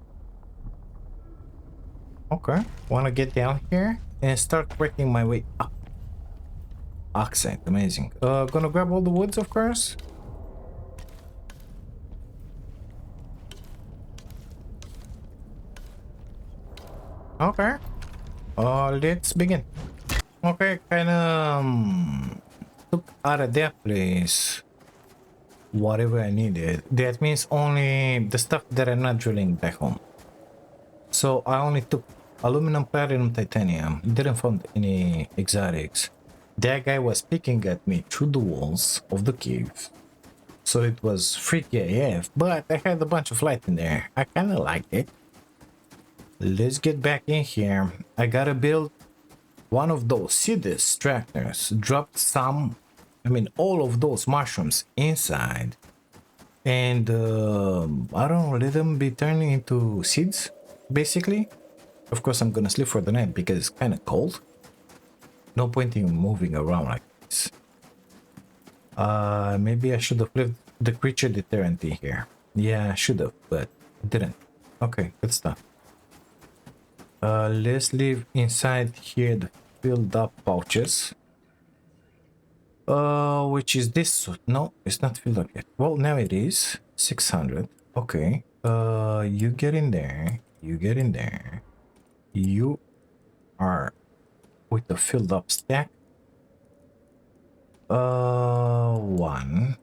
Okay. Wanna get down here and start working my way up. Accent, amazing. Gonna grab all the woods, of course. Okay. Let's begin. Okay, kinda took out of that place whatever I needed. That means only the stuff that I'm not drilling back home. So I only took aluminum, platinum, titanium. Didn't find any exotics. That guy was peeking at me through the walls of the cave. So it was freaky AF, but I had a bunch of light in there. I kinda liked it. Let's get back in here. I gotta build one of those seed extractors. Dropped some, I mean all of those mushrooms inside. And I don't know, let them be turning into seeds, basically. Of course I'm gonna sleep for the night because it's kinda cold. No point in moving around like this. Maybe I should have left the creature deterrent in here. Yeah, I should have, but didn't. Okay, good stuff. Let's leave inside here the filled up pouches. Which is this? No, it's not filled up yet. Well, now it is 600. Okay. You get in there. You get in there. You are with the filled up stack. One.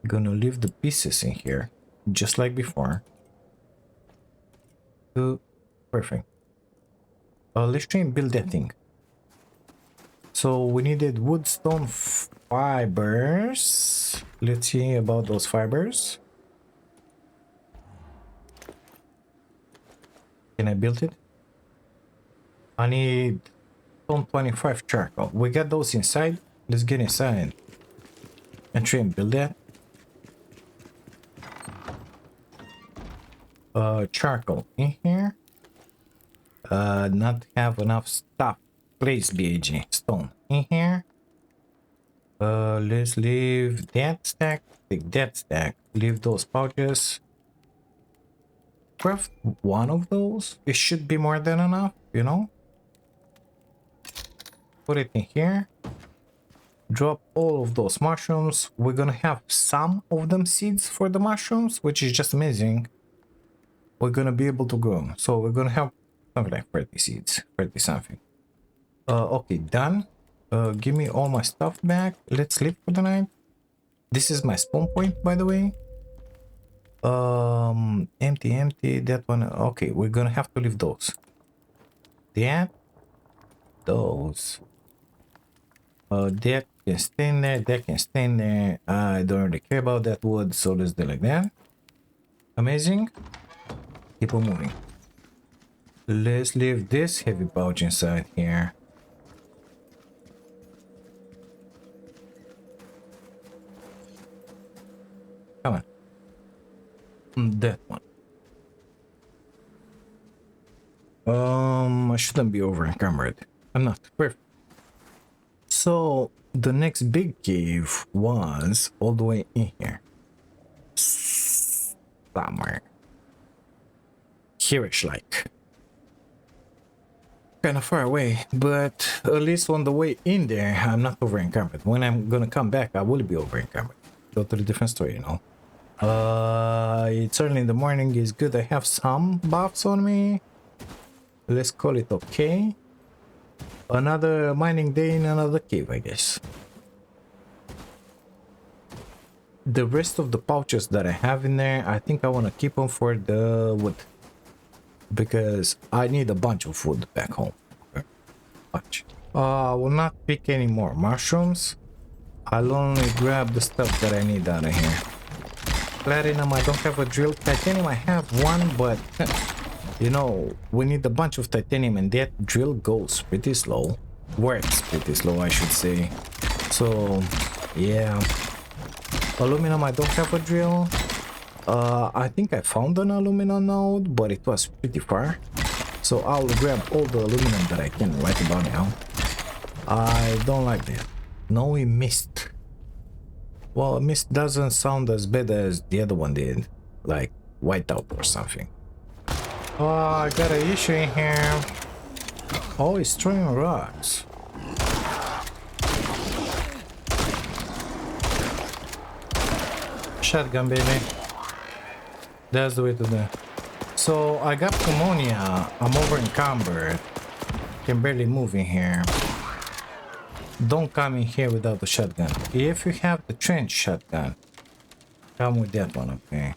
Gonna leave the pieces in here, just like before. Two. Perfect. Let's try and build that thing. So we needed wood, stone, fibers. Let's see about those fibers. Can I build it? I need stone 25 charcoal. We got those inside. Let's get inside and try and build that. Charcoal in here. Not have enough stuff. Please, BAG. Stone in here. Let's leave that stack. Take that stack. Leave those pouches. Craft one of those. It should be more than enough, you know. Put it in here. Drop all of those mushrooms. We're gonna have some of them seeds for the mushrooms, which is just amazing. We're gonna be able to grow them. So we're gonna have something like 30 seeds, 30 something. Okay, done. Give me all my stuff back. Let's sleep for the night. This is my spawn point, by the way. Empty, that one. Okay, we're gonna have to leave those. Those. That can stay in there, that can stay in there. I don't really care about that wood, so let's do like that. Amazing. Keep on moving. Let's leave this heavy pouch inside here. Come on. That one. I shouldn't be over encumbered. I'm not. Perfect. So the next big cave was all the way in here. Somewhere. Here-ish like. Kind of far away, but at least on the way in there, I'm not over encumbered. When I'm gonna come back, I will be over encumbered. Totally different story, you know. It's early in the morning. Is good. I have some buffs on me. Let's call it okay. Another mining day in another cave, I guess. The rest of the pouches that I have in there, I think I want to keep them for the wood. Because I need a bunch of food back home. Bunch. I will not pick any more mushrooms. I'll only grab the stuff that I need out of here. Platinum, I don't have a drill. Titanium, I have one, but you know, we need a bunch of titanium, and that drill goes pretty slow. Works pretty slow, I should say. So, yeah. Aluminum, I don't have a drill. I think I found an aluminum node, but it was pretty far. So I'll grab all the aluminum that I can right about now. I don't like that. No, we missed. Well, mist doesn't sound as bad as the other one did. Like whiteout or something. Oh, I got an issue in here. Oh, it's throwing rocks. Shotgun, baby. That's the way to do it. So I got pneumonia. I'm over encumbered. Can barely move in here. Don't come in here without the shotgun. If you have the trench shotgun, come with that one, okay?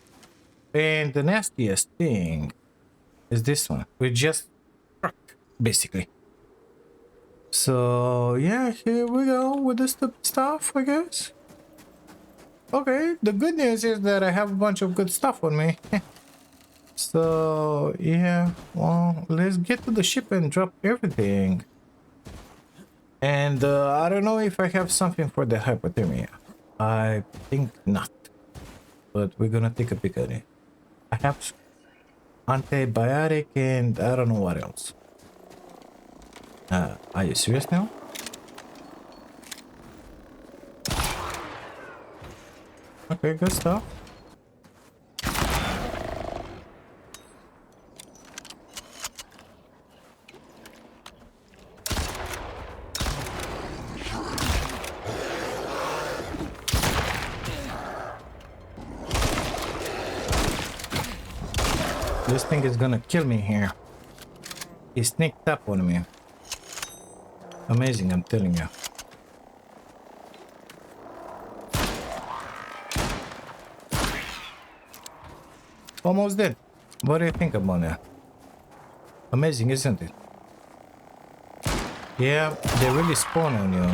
And the nastiest thing is this one. We just basically. So yeah, here we go with this stuff, I guess. Okay, the good news is that I have a bunch of good stuff on me. So yeah, well, let's get to the ship and drop everything. And I don't know if I have something for the hypothermia. I think not. But we're gonna take a peek at it. I have antibiotic and I don't know what else. Are you serious now? Okay, good stuff. This thing is gonna kill me here. He sneaked up on me. Amazing, I'm telling you. Almost dead. What do you think about that? Amazing, isn't it? Yeah, they really spawn on you.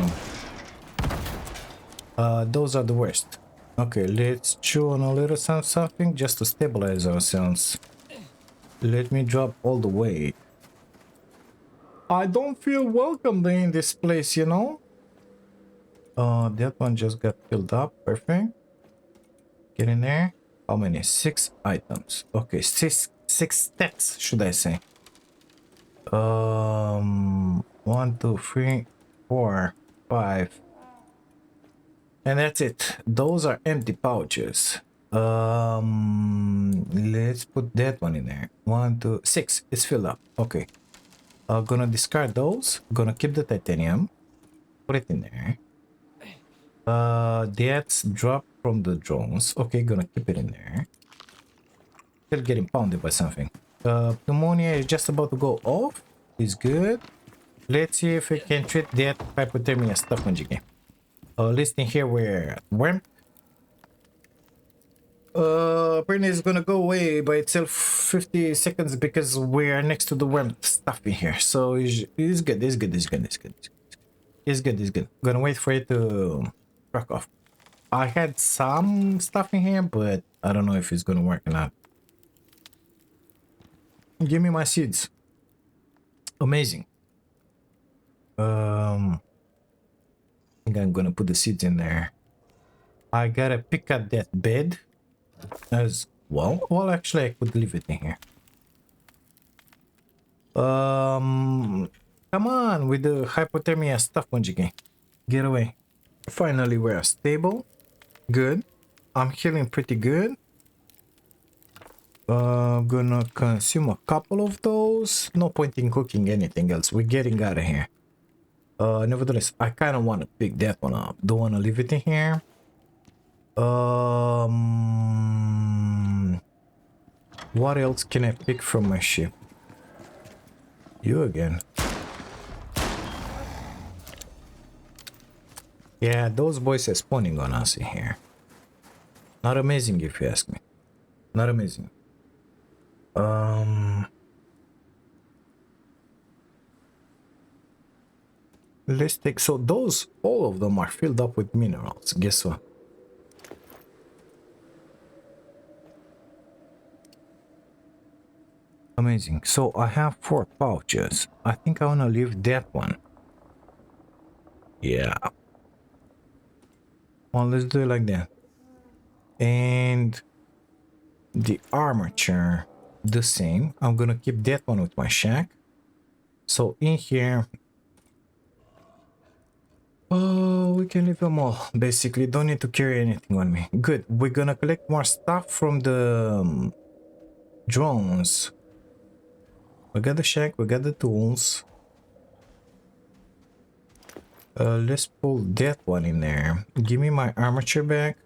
Those are the worst. Okay, let's chew on a little something just to stabilize ourselves. Let me drop all the weight. I don't feel welcome in this place, you know? That one just got filled up. Perfect. Get in there. How many? 6 items. Okay, six stats, should I say? 1, 2, 3, 4, 5. And that's it. Those are empty pouches. Let's put that one in there. 1, 2, 6. It's filled up. Okay. Gonna discard those. Gonna keep the titanium. Put it in there. That's dropped from the drones. Okay, gonna keep it in there. Still getting pounded by something. Pneumonia is just about to go off. Is good. Let's see if we can treat that hypothermia stuff once again. Listing here we're at worm. Apparently it's gonna go away by itself 50 seconds because we're next to the worm stuff in here. So it's good, it's good, it's good, it's good. It's good, it's good. Gonna wait for it to crack off. I had some stuff in here, but I don't know if it's gonna work or not. Give me my seeds. Amazing. I think I'm gonna put the seeds in there. I gotta pick up that bed as well. Well, actually, I could leave it in here. Come on with the hypothermia stuff once again. Get away. Finally, we're stable. Good. I'm healing pretty good. Gonna consume a couple of those. No point in cooking anything else. We're getting out of here. Nevertheless, I kind of want to pick that one up. Don't want to leave it in here. What else can I pick from my ship? You again. Yeah, those boys are spawning on us in here. Not amazing if you ask me. Not amazing. Let's take, so those, all of them are filled up with minerals. Guess what? Amazing. So I have 4 pouches. I think I want to leave that one. Yeah. Well, let's do it like that. And the armature, the same. I'm gonna keep that one with my shack. So in here, oh, we can leave them all. Basically, don't need to carry anything on me. Good. We're gonna collect more stuff from the drones. We got the shack, we got the tools. Let's pull that one in there. Give me my armature back.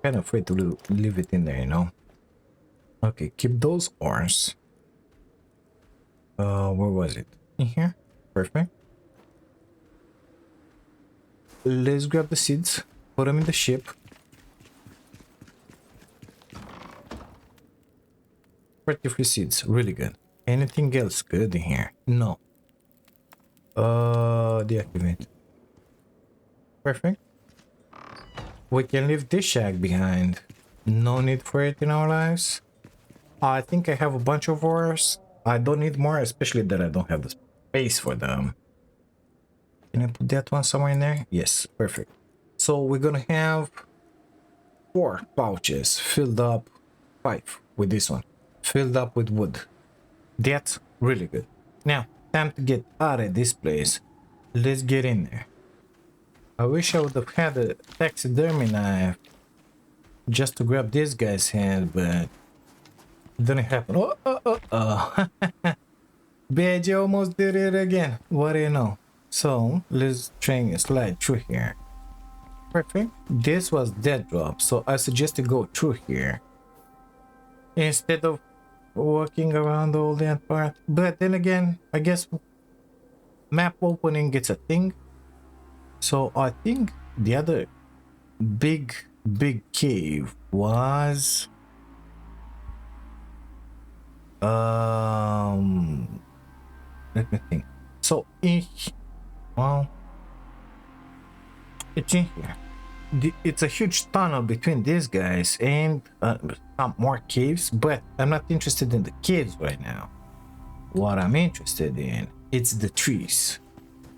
Kind of afraid to leave it in there, you know. Okay, keep those ores. Where was it? In here. Perfect. Let's grab the seeds. Put them in the ship. 33 seeds. Really good. Anything else good in here? No. Deactivate. Perfect. We can leave this shack behind. No need for it in our lives. I think I have a bunch of ores. I don't need more, especially that I don't have the space for them. Can I put that one somewhere in there? Yes, perfect. So we're gonna have 4 pouches filled up, 5 with this one, filled up with wood. That's really good. Now, time to get out of this place. Let's get in there. I wish I would have had a taxidermy knife just to grab this guy's hand, but it didn't happen. Oh. BJ almost did it again. What do you know? So let's try and slide through here. Perfect. This was dead drop, so I suggest to go through here instead of walking around all that part. But then again, I guess map opening gets a thing. So I think the other big cave was let me think. So well, it's in here. It's a huge tunnel between these guys and some more caves, but I'm not interested in the caves right now. What I'm interested in, it's the trees.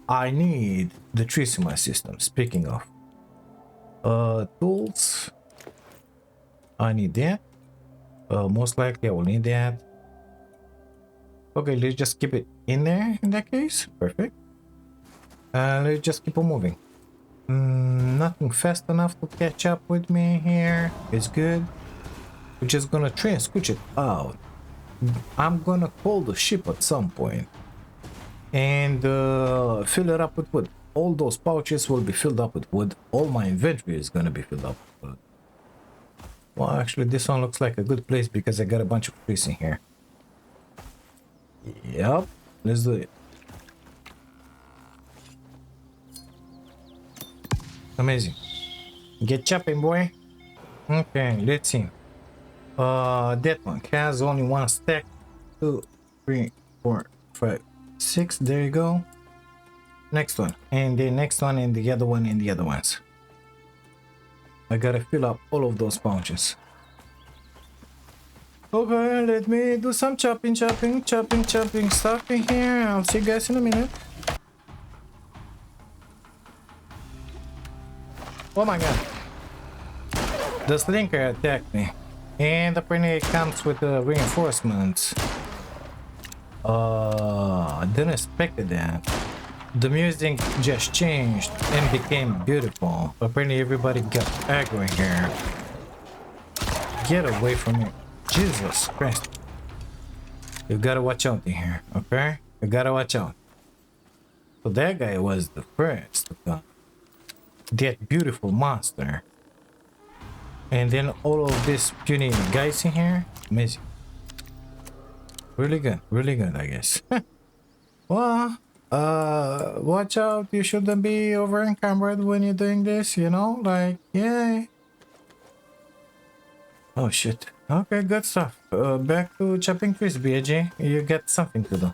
I need the trees in my system. Speaking of tools, I need that. Most likely I will need that. Okay, let's just keep it in there in that case. Perfect. Let's just keep on moving. Nothing fast enough to catch up with me here. It's good. We're just gonna try and scooch it out. I'm gonna call the ship at some point and fill it up with wood. All those pouches will be filled up with wood. All my inventory is gonna be filled up with wood. Well, actually, this one looks like a good place because I got a bunch of trees in here. Yep, let's do it. Amazing. Get chopping, boy. Okay, let's see. That one has only one stack. 2, 3, 4, 5, 6. There you go. Next one, and the next one, and the other one, and the other ones. I gotta fill up all of those pouches. Okay, let me do some chopping stuff in here. I'll see you guys in a minute. Oh my god. The slinker attacked me. And apparently it comes with reinforcements. I didn't expect that. The music just changed and became beautiful. Apparently everybody got aggro here. Get away from me. Jesus Christ. You gotta watch out in here, okay? You gotta watch out. So that guy was the first to come. That beautiful monster. And then all of these puny guys in here. Amazing. Really good, I guess. Well, watch out. You shouldn't be over encumbered when you're doing this, you know? Like, yeah. Oh shit. Okay, good stuff. Back to chopping trees, BJ. You get something to do.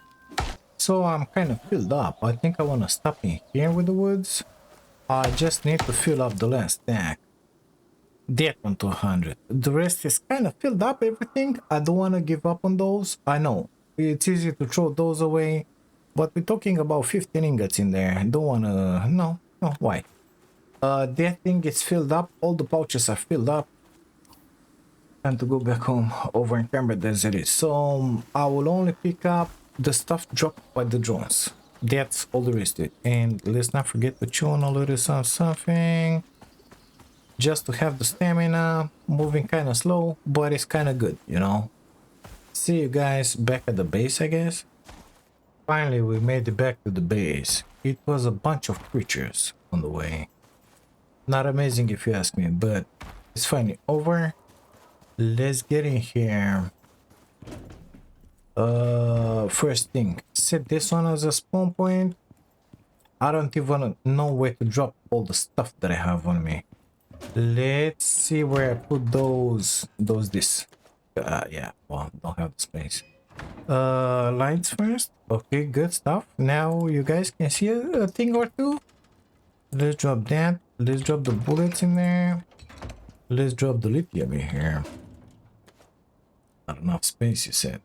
So I'm kind of filled up. I think I want to stop in here with the woods. I just need to fill up the last stack. That one to 100. The rest is kind of filled up, everything. I don't want to give up on those. I know it's easy to throw those away, but we're talking about 15 ingots in there. I don't want to. No, why? That thing is filled up. All the pouches are filled up. Time to go back home, over encumbered as it is. So I will only pick up the stuff dropped by the drones. That's all there is to it. And let's not forget to chew on a little something. Just to have the stamina, moving kind of slow, but it's kind of good, you know. See you guys back at the base, I guess. Finally, we made it back to the base. It was a bunch of creatures on the way. Not amazing if you ask me, but it's finally over. Let's get in here. First thing, set this one as a spawn point. I don't even know where to drop all the stuff that I have on me. Let's see where I put those yeah, well, don't have the space. Lights first. Okay, good stuff. Now you guys can see a thing or two. Let's drop that. Let's drop the bullets in there. Let's drop the lithium in here. Not enough space, you said.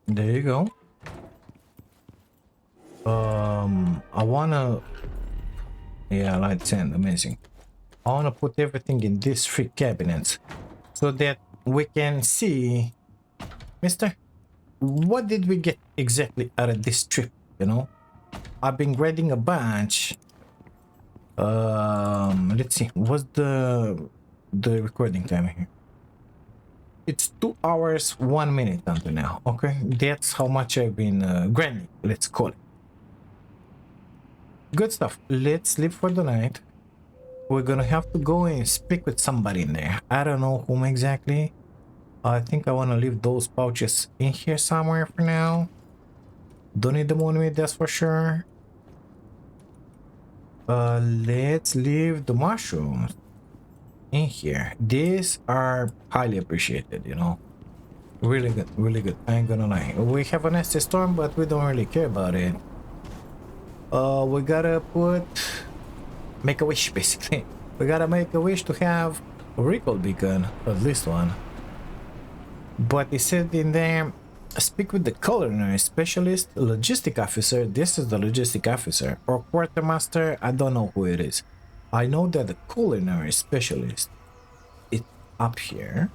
There you go. I wanna, yeah, light 10, amazing. I wanna put everything in these 3 cabinets so that we can see, mister, what did we get exactly out of this trip, you know? I've been grading a bunch, Let's see. What's the recording time here? It's 2 hours 1 minute until now. Okay, that's how much I've been grinding. Let's call it. Good stuff. Let's sleep for the night. We're gonna have to go and speak with somebody in there. I don't know whom exactly. I think I want to leave those pouches in here somewhere for now. Don't need them on me, that's for sure. Let's leave the mushrooms in here. These are highly appreciated, you know. Really good, really good. I ain't gonna lie. We have a nasty storm, but we don't really care about it. We gotta make a wish, basically. We gotta make a wish to have a recall beacon, at least one. But it said in there, speak with the culinary specialist, logistic officer. This is the logistic officer, or quartermaster. I don't know who it is. I know that the culinary specialist is up here.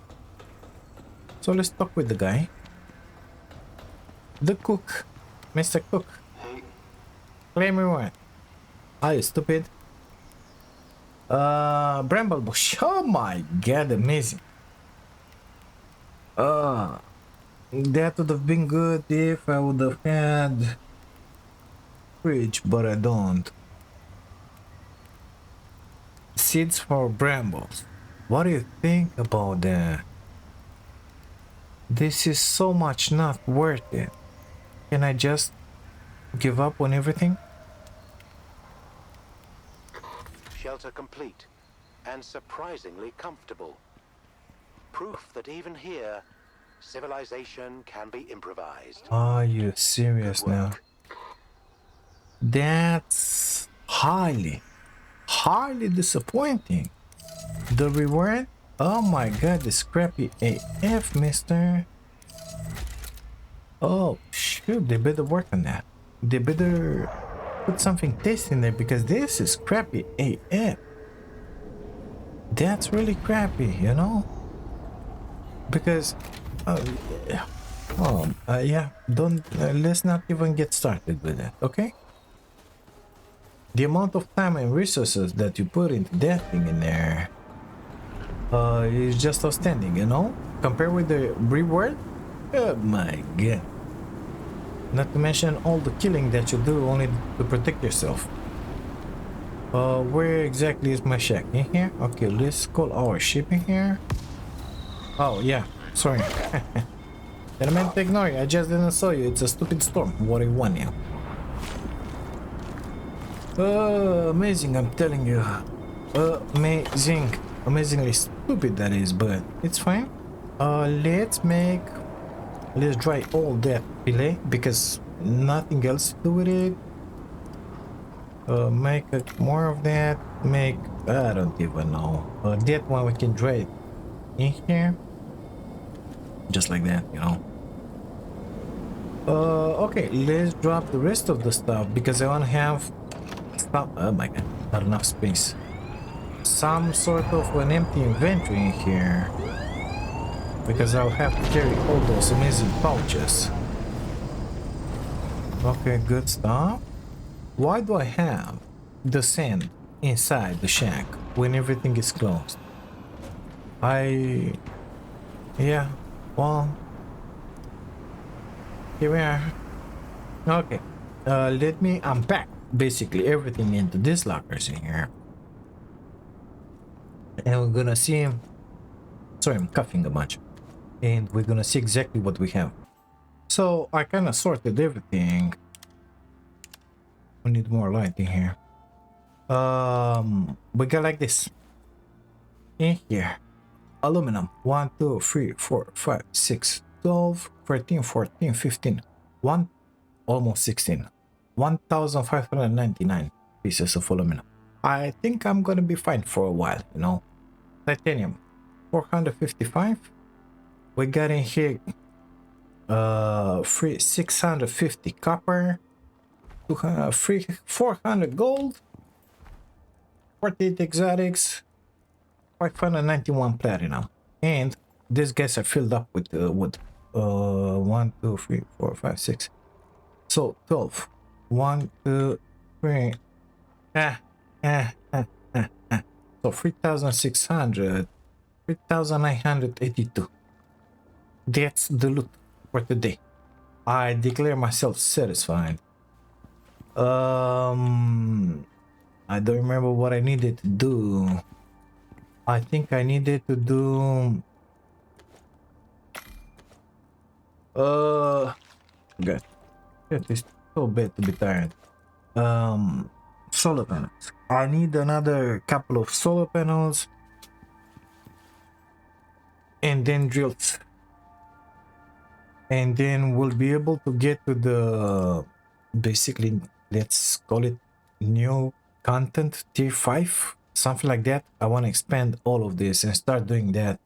So let's talk with the guy. The cook, Mr. Cook. Hey. Claim me what? Are you stupid? Bramble bush. Oh my god, amazing. That would have been good if I would have had fridge, but I don't. Seeds for brambles. What do you think about that? This is so much not worth it. Can I just give up on everything? Shelter complete and surprisingly comfortable. Proof that even here, civilization can be improvised. Are you serious now? That's highly disappointing. The reward? Oh my god, this scrappy AF, mister. Oh shoot, they better work on that. They better put something tasty in there because this is crappy AF. That's really crappy, you know? Because yeah, don't let's not even get started with that, okay? The amount of time and resources that you put into that thing in there is just outstanding, you know? Compared with the reward, oh my god. Not to mention all the killing that you do only to protect yourself. Where exactly is my shack? In here? Okay, let's call our ship in here. Oh yeah, sorry. I meant to ignore you, I just didn't saw you. It's a stupid storm. What do you want now? Amazing, I'm telling you. Amazing. Amazingly stupid that is, but it's fine. Let's dry all that fillet because nothing else to do with it. Make more of that. I don't even know. That one we can dry it in here. Just like that, you know. Okay, let's drop the rest of the stuff because I want to have stuff. Oh my god, not enough space. Some sort of an empty inventory in here because I'll have to carry all those amazing pouches. Okay, good stuff. Why do I have the sand inside the shack when everything is closed? Yeah, well, here we are. Okay, let me unpack basically everything into these lockers in here. And we're gonna see, sorry, I'm coughing a bunch. And we're gonna see exactly what we have. So I kind of sorted everything. We need more light in here. We got like this. In here. Aluminum. 1, 2, 3, 4, 5, 6, 12, 13, 14, 15. Almost 16. 1,599 pieces of aluminum. I think I'm gonna be fine for a while, you know. Titanium. 455. We got in here 650 copper, 400 gold, 48 exotics, 591 platinum, and these guys are filled up with wood. 1, 2, 3, 4, 5, 6. So 12. 1, 2, 3. So 3,600, 3,982. That's the loot for today. I declare myself satisfied. I don't remember what I needed to do. I think I needed to do good. It is so bad to be tired. Solar panels. I need another couple of solar panels and then drills. And then we'll be able to get to the basically, let's call it new content tier 5, something like that. I want to expand all of this and start doing that.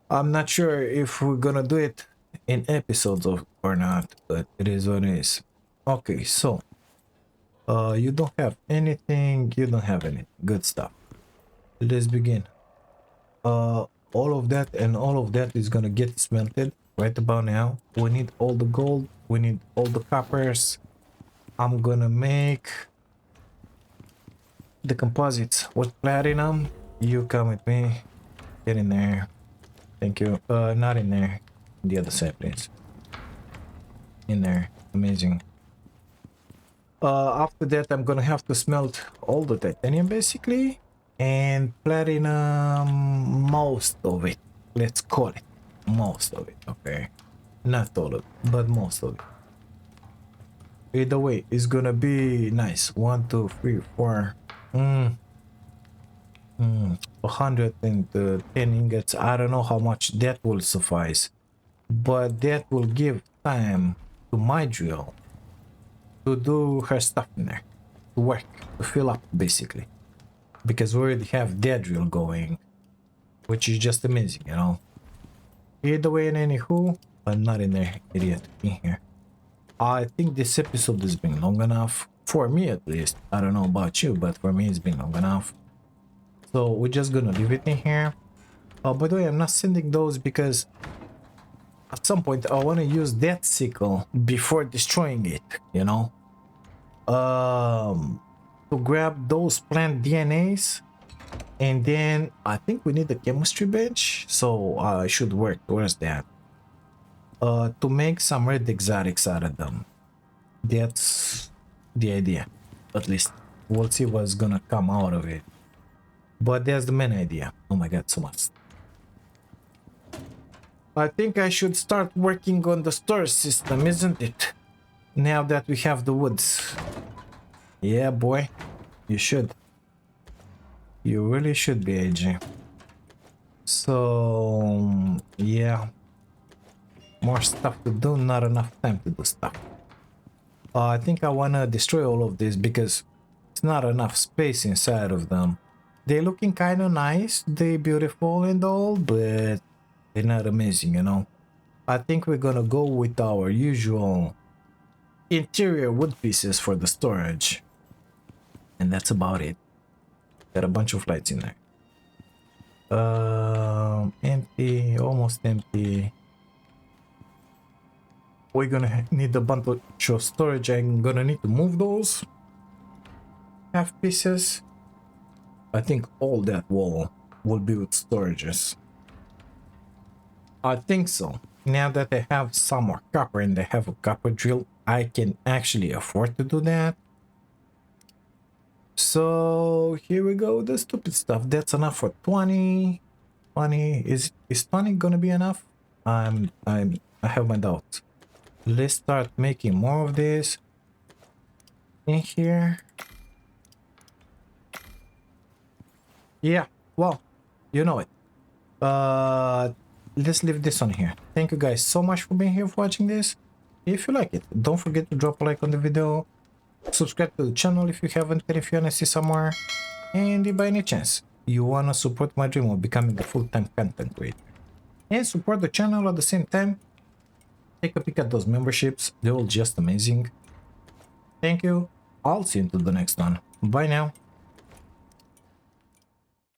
I'm not sure if we're gonna do it in episodes or not, but it is what it is. Okay, so you don't have anything, you don't have any good stuff. Let's begin. All of that and all of that is gonna get smelted right about now. We need all the gold, we need all the coppers. I'm gonna make the composites with platinum. You come with me. Get in there. Thank you. Not in there. The other side, please. In there. Amazing. After that, I'm gonna have to smelt all the titanium basically, and platinum, most of it. Let's call it most of it. Okay, not all of it, but most of it. Either way, it's gonna be nice. 1, 2, 3, 4. 110 ingots. I don't know how much that will suffice, but that will give time to my drill to do her stuff in there, to work, to fill up basically, because we already have that drill going, which is just amazing, you know. Either way, and anywho, I'm not in there, idiot, in here. I think this episode has been long enough, for me at least. I don't know about you, but for me it's been long enough. So we're just gonna leave it in here. By the way, I'm not sending those because at some point I want to use that sickle before destroying it, you know, to grab those plant DNAs, and then I think we need a chemistry bench, so I should work towards that, to make some red exotics out of them. That's the idea, at least. We'll see what's gonna come out of it, but that's the main idea. Oh my god, so much. I think I should start working on the storage system, isn't it? Now that we have the woods. Yeah, boy. You should. You really should be, AJ. So, yeah. More stuff to do, not enough time to do stuff. I think I want to destroy all of this because it's not enough space inside of them. They're looking kind of nice, they're beautiful and all, but they're not amazing, you know. I think we're gonna go with our usual interior wood pieces for the storage, and that's about it. Got a bunch of lights in there. Empty, almost empty. We're gonna need a bunch of storage. I'm gonna need to move those half pieces. I think all that wall will be with storages. I think so. Now that I have some more copper and I have a copper drill, I can actually afford to do that. So here we go, the stupid stuff. That's enough for 20. 20 is 20 gonna be enough? I have my doubts. Let's start making more of this in here. Yeah, well, you know it. Let's leave this on here. Thank you guys so much for being here, for watching this. If you like it, don't forget to drop a like on the video, subscribe to the channel if you haven't, and if you wanna see some more, and if by any chance you wanna support my dream of becoming a full-time content creator and support the channel at the same time, take a peek at those memberships. They're all just amazing. Thank you. I'll see you into the next one. Bye now.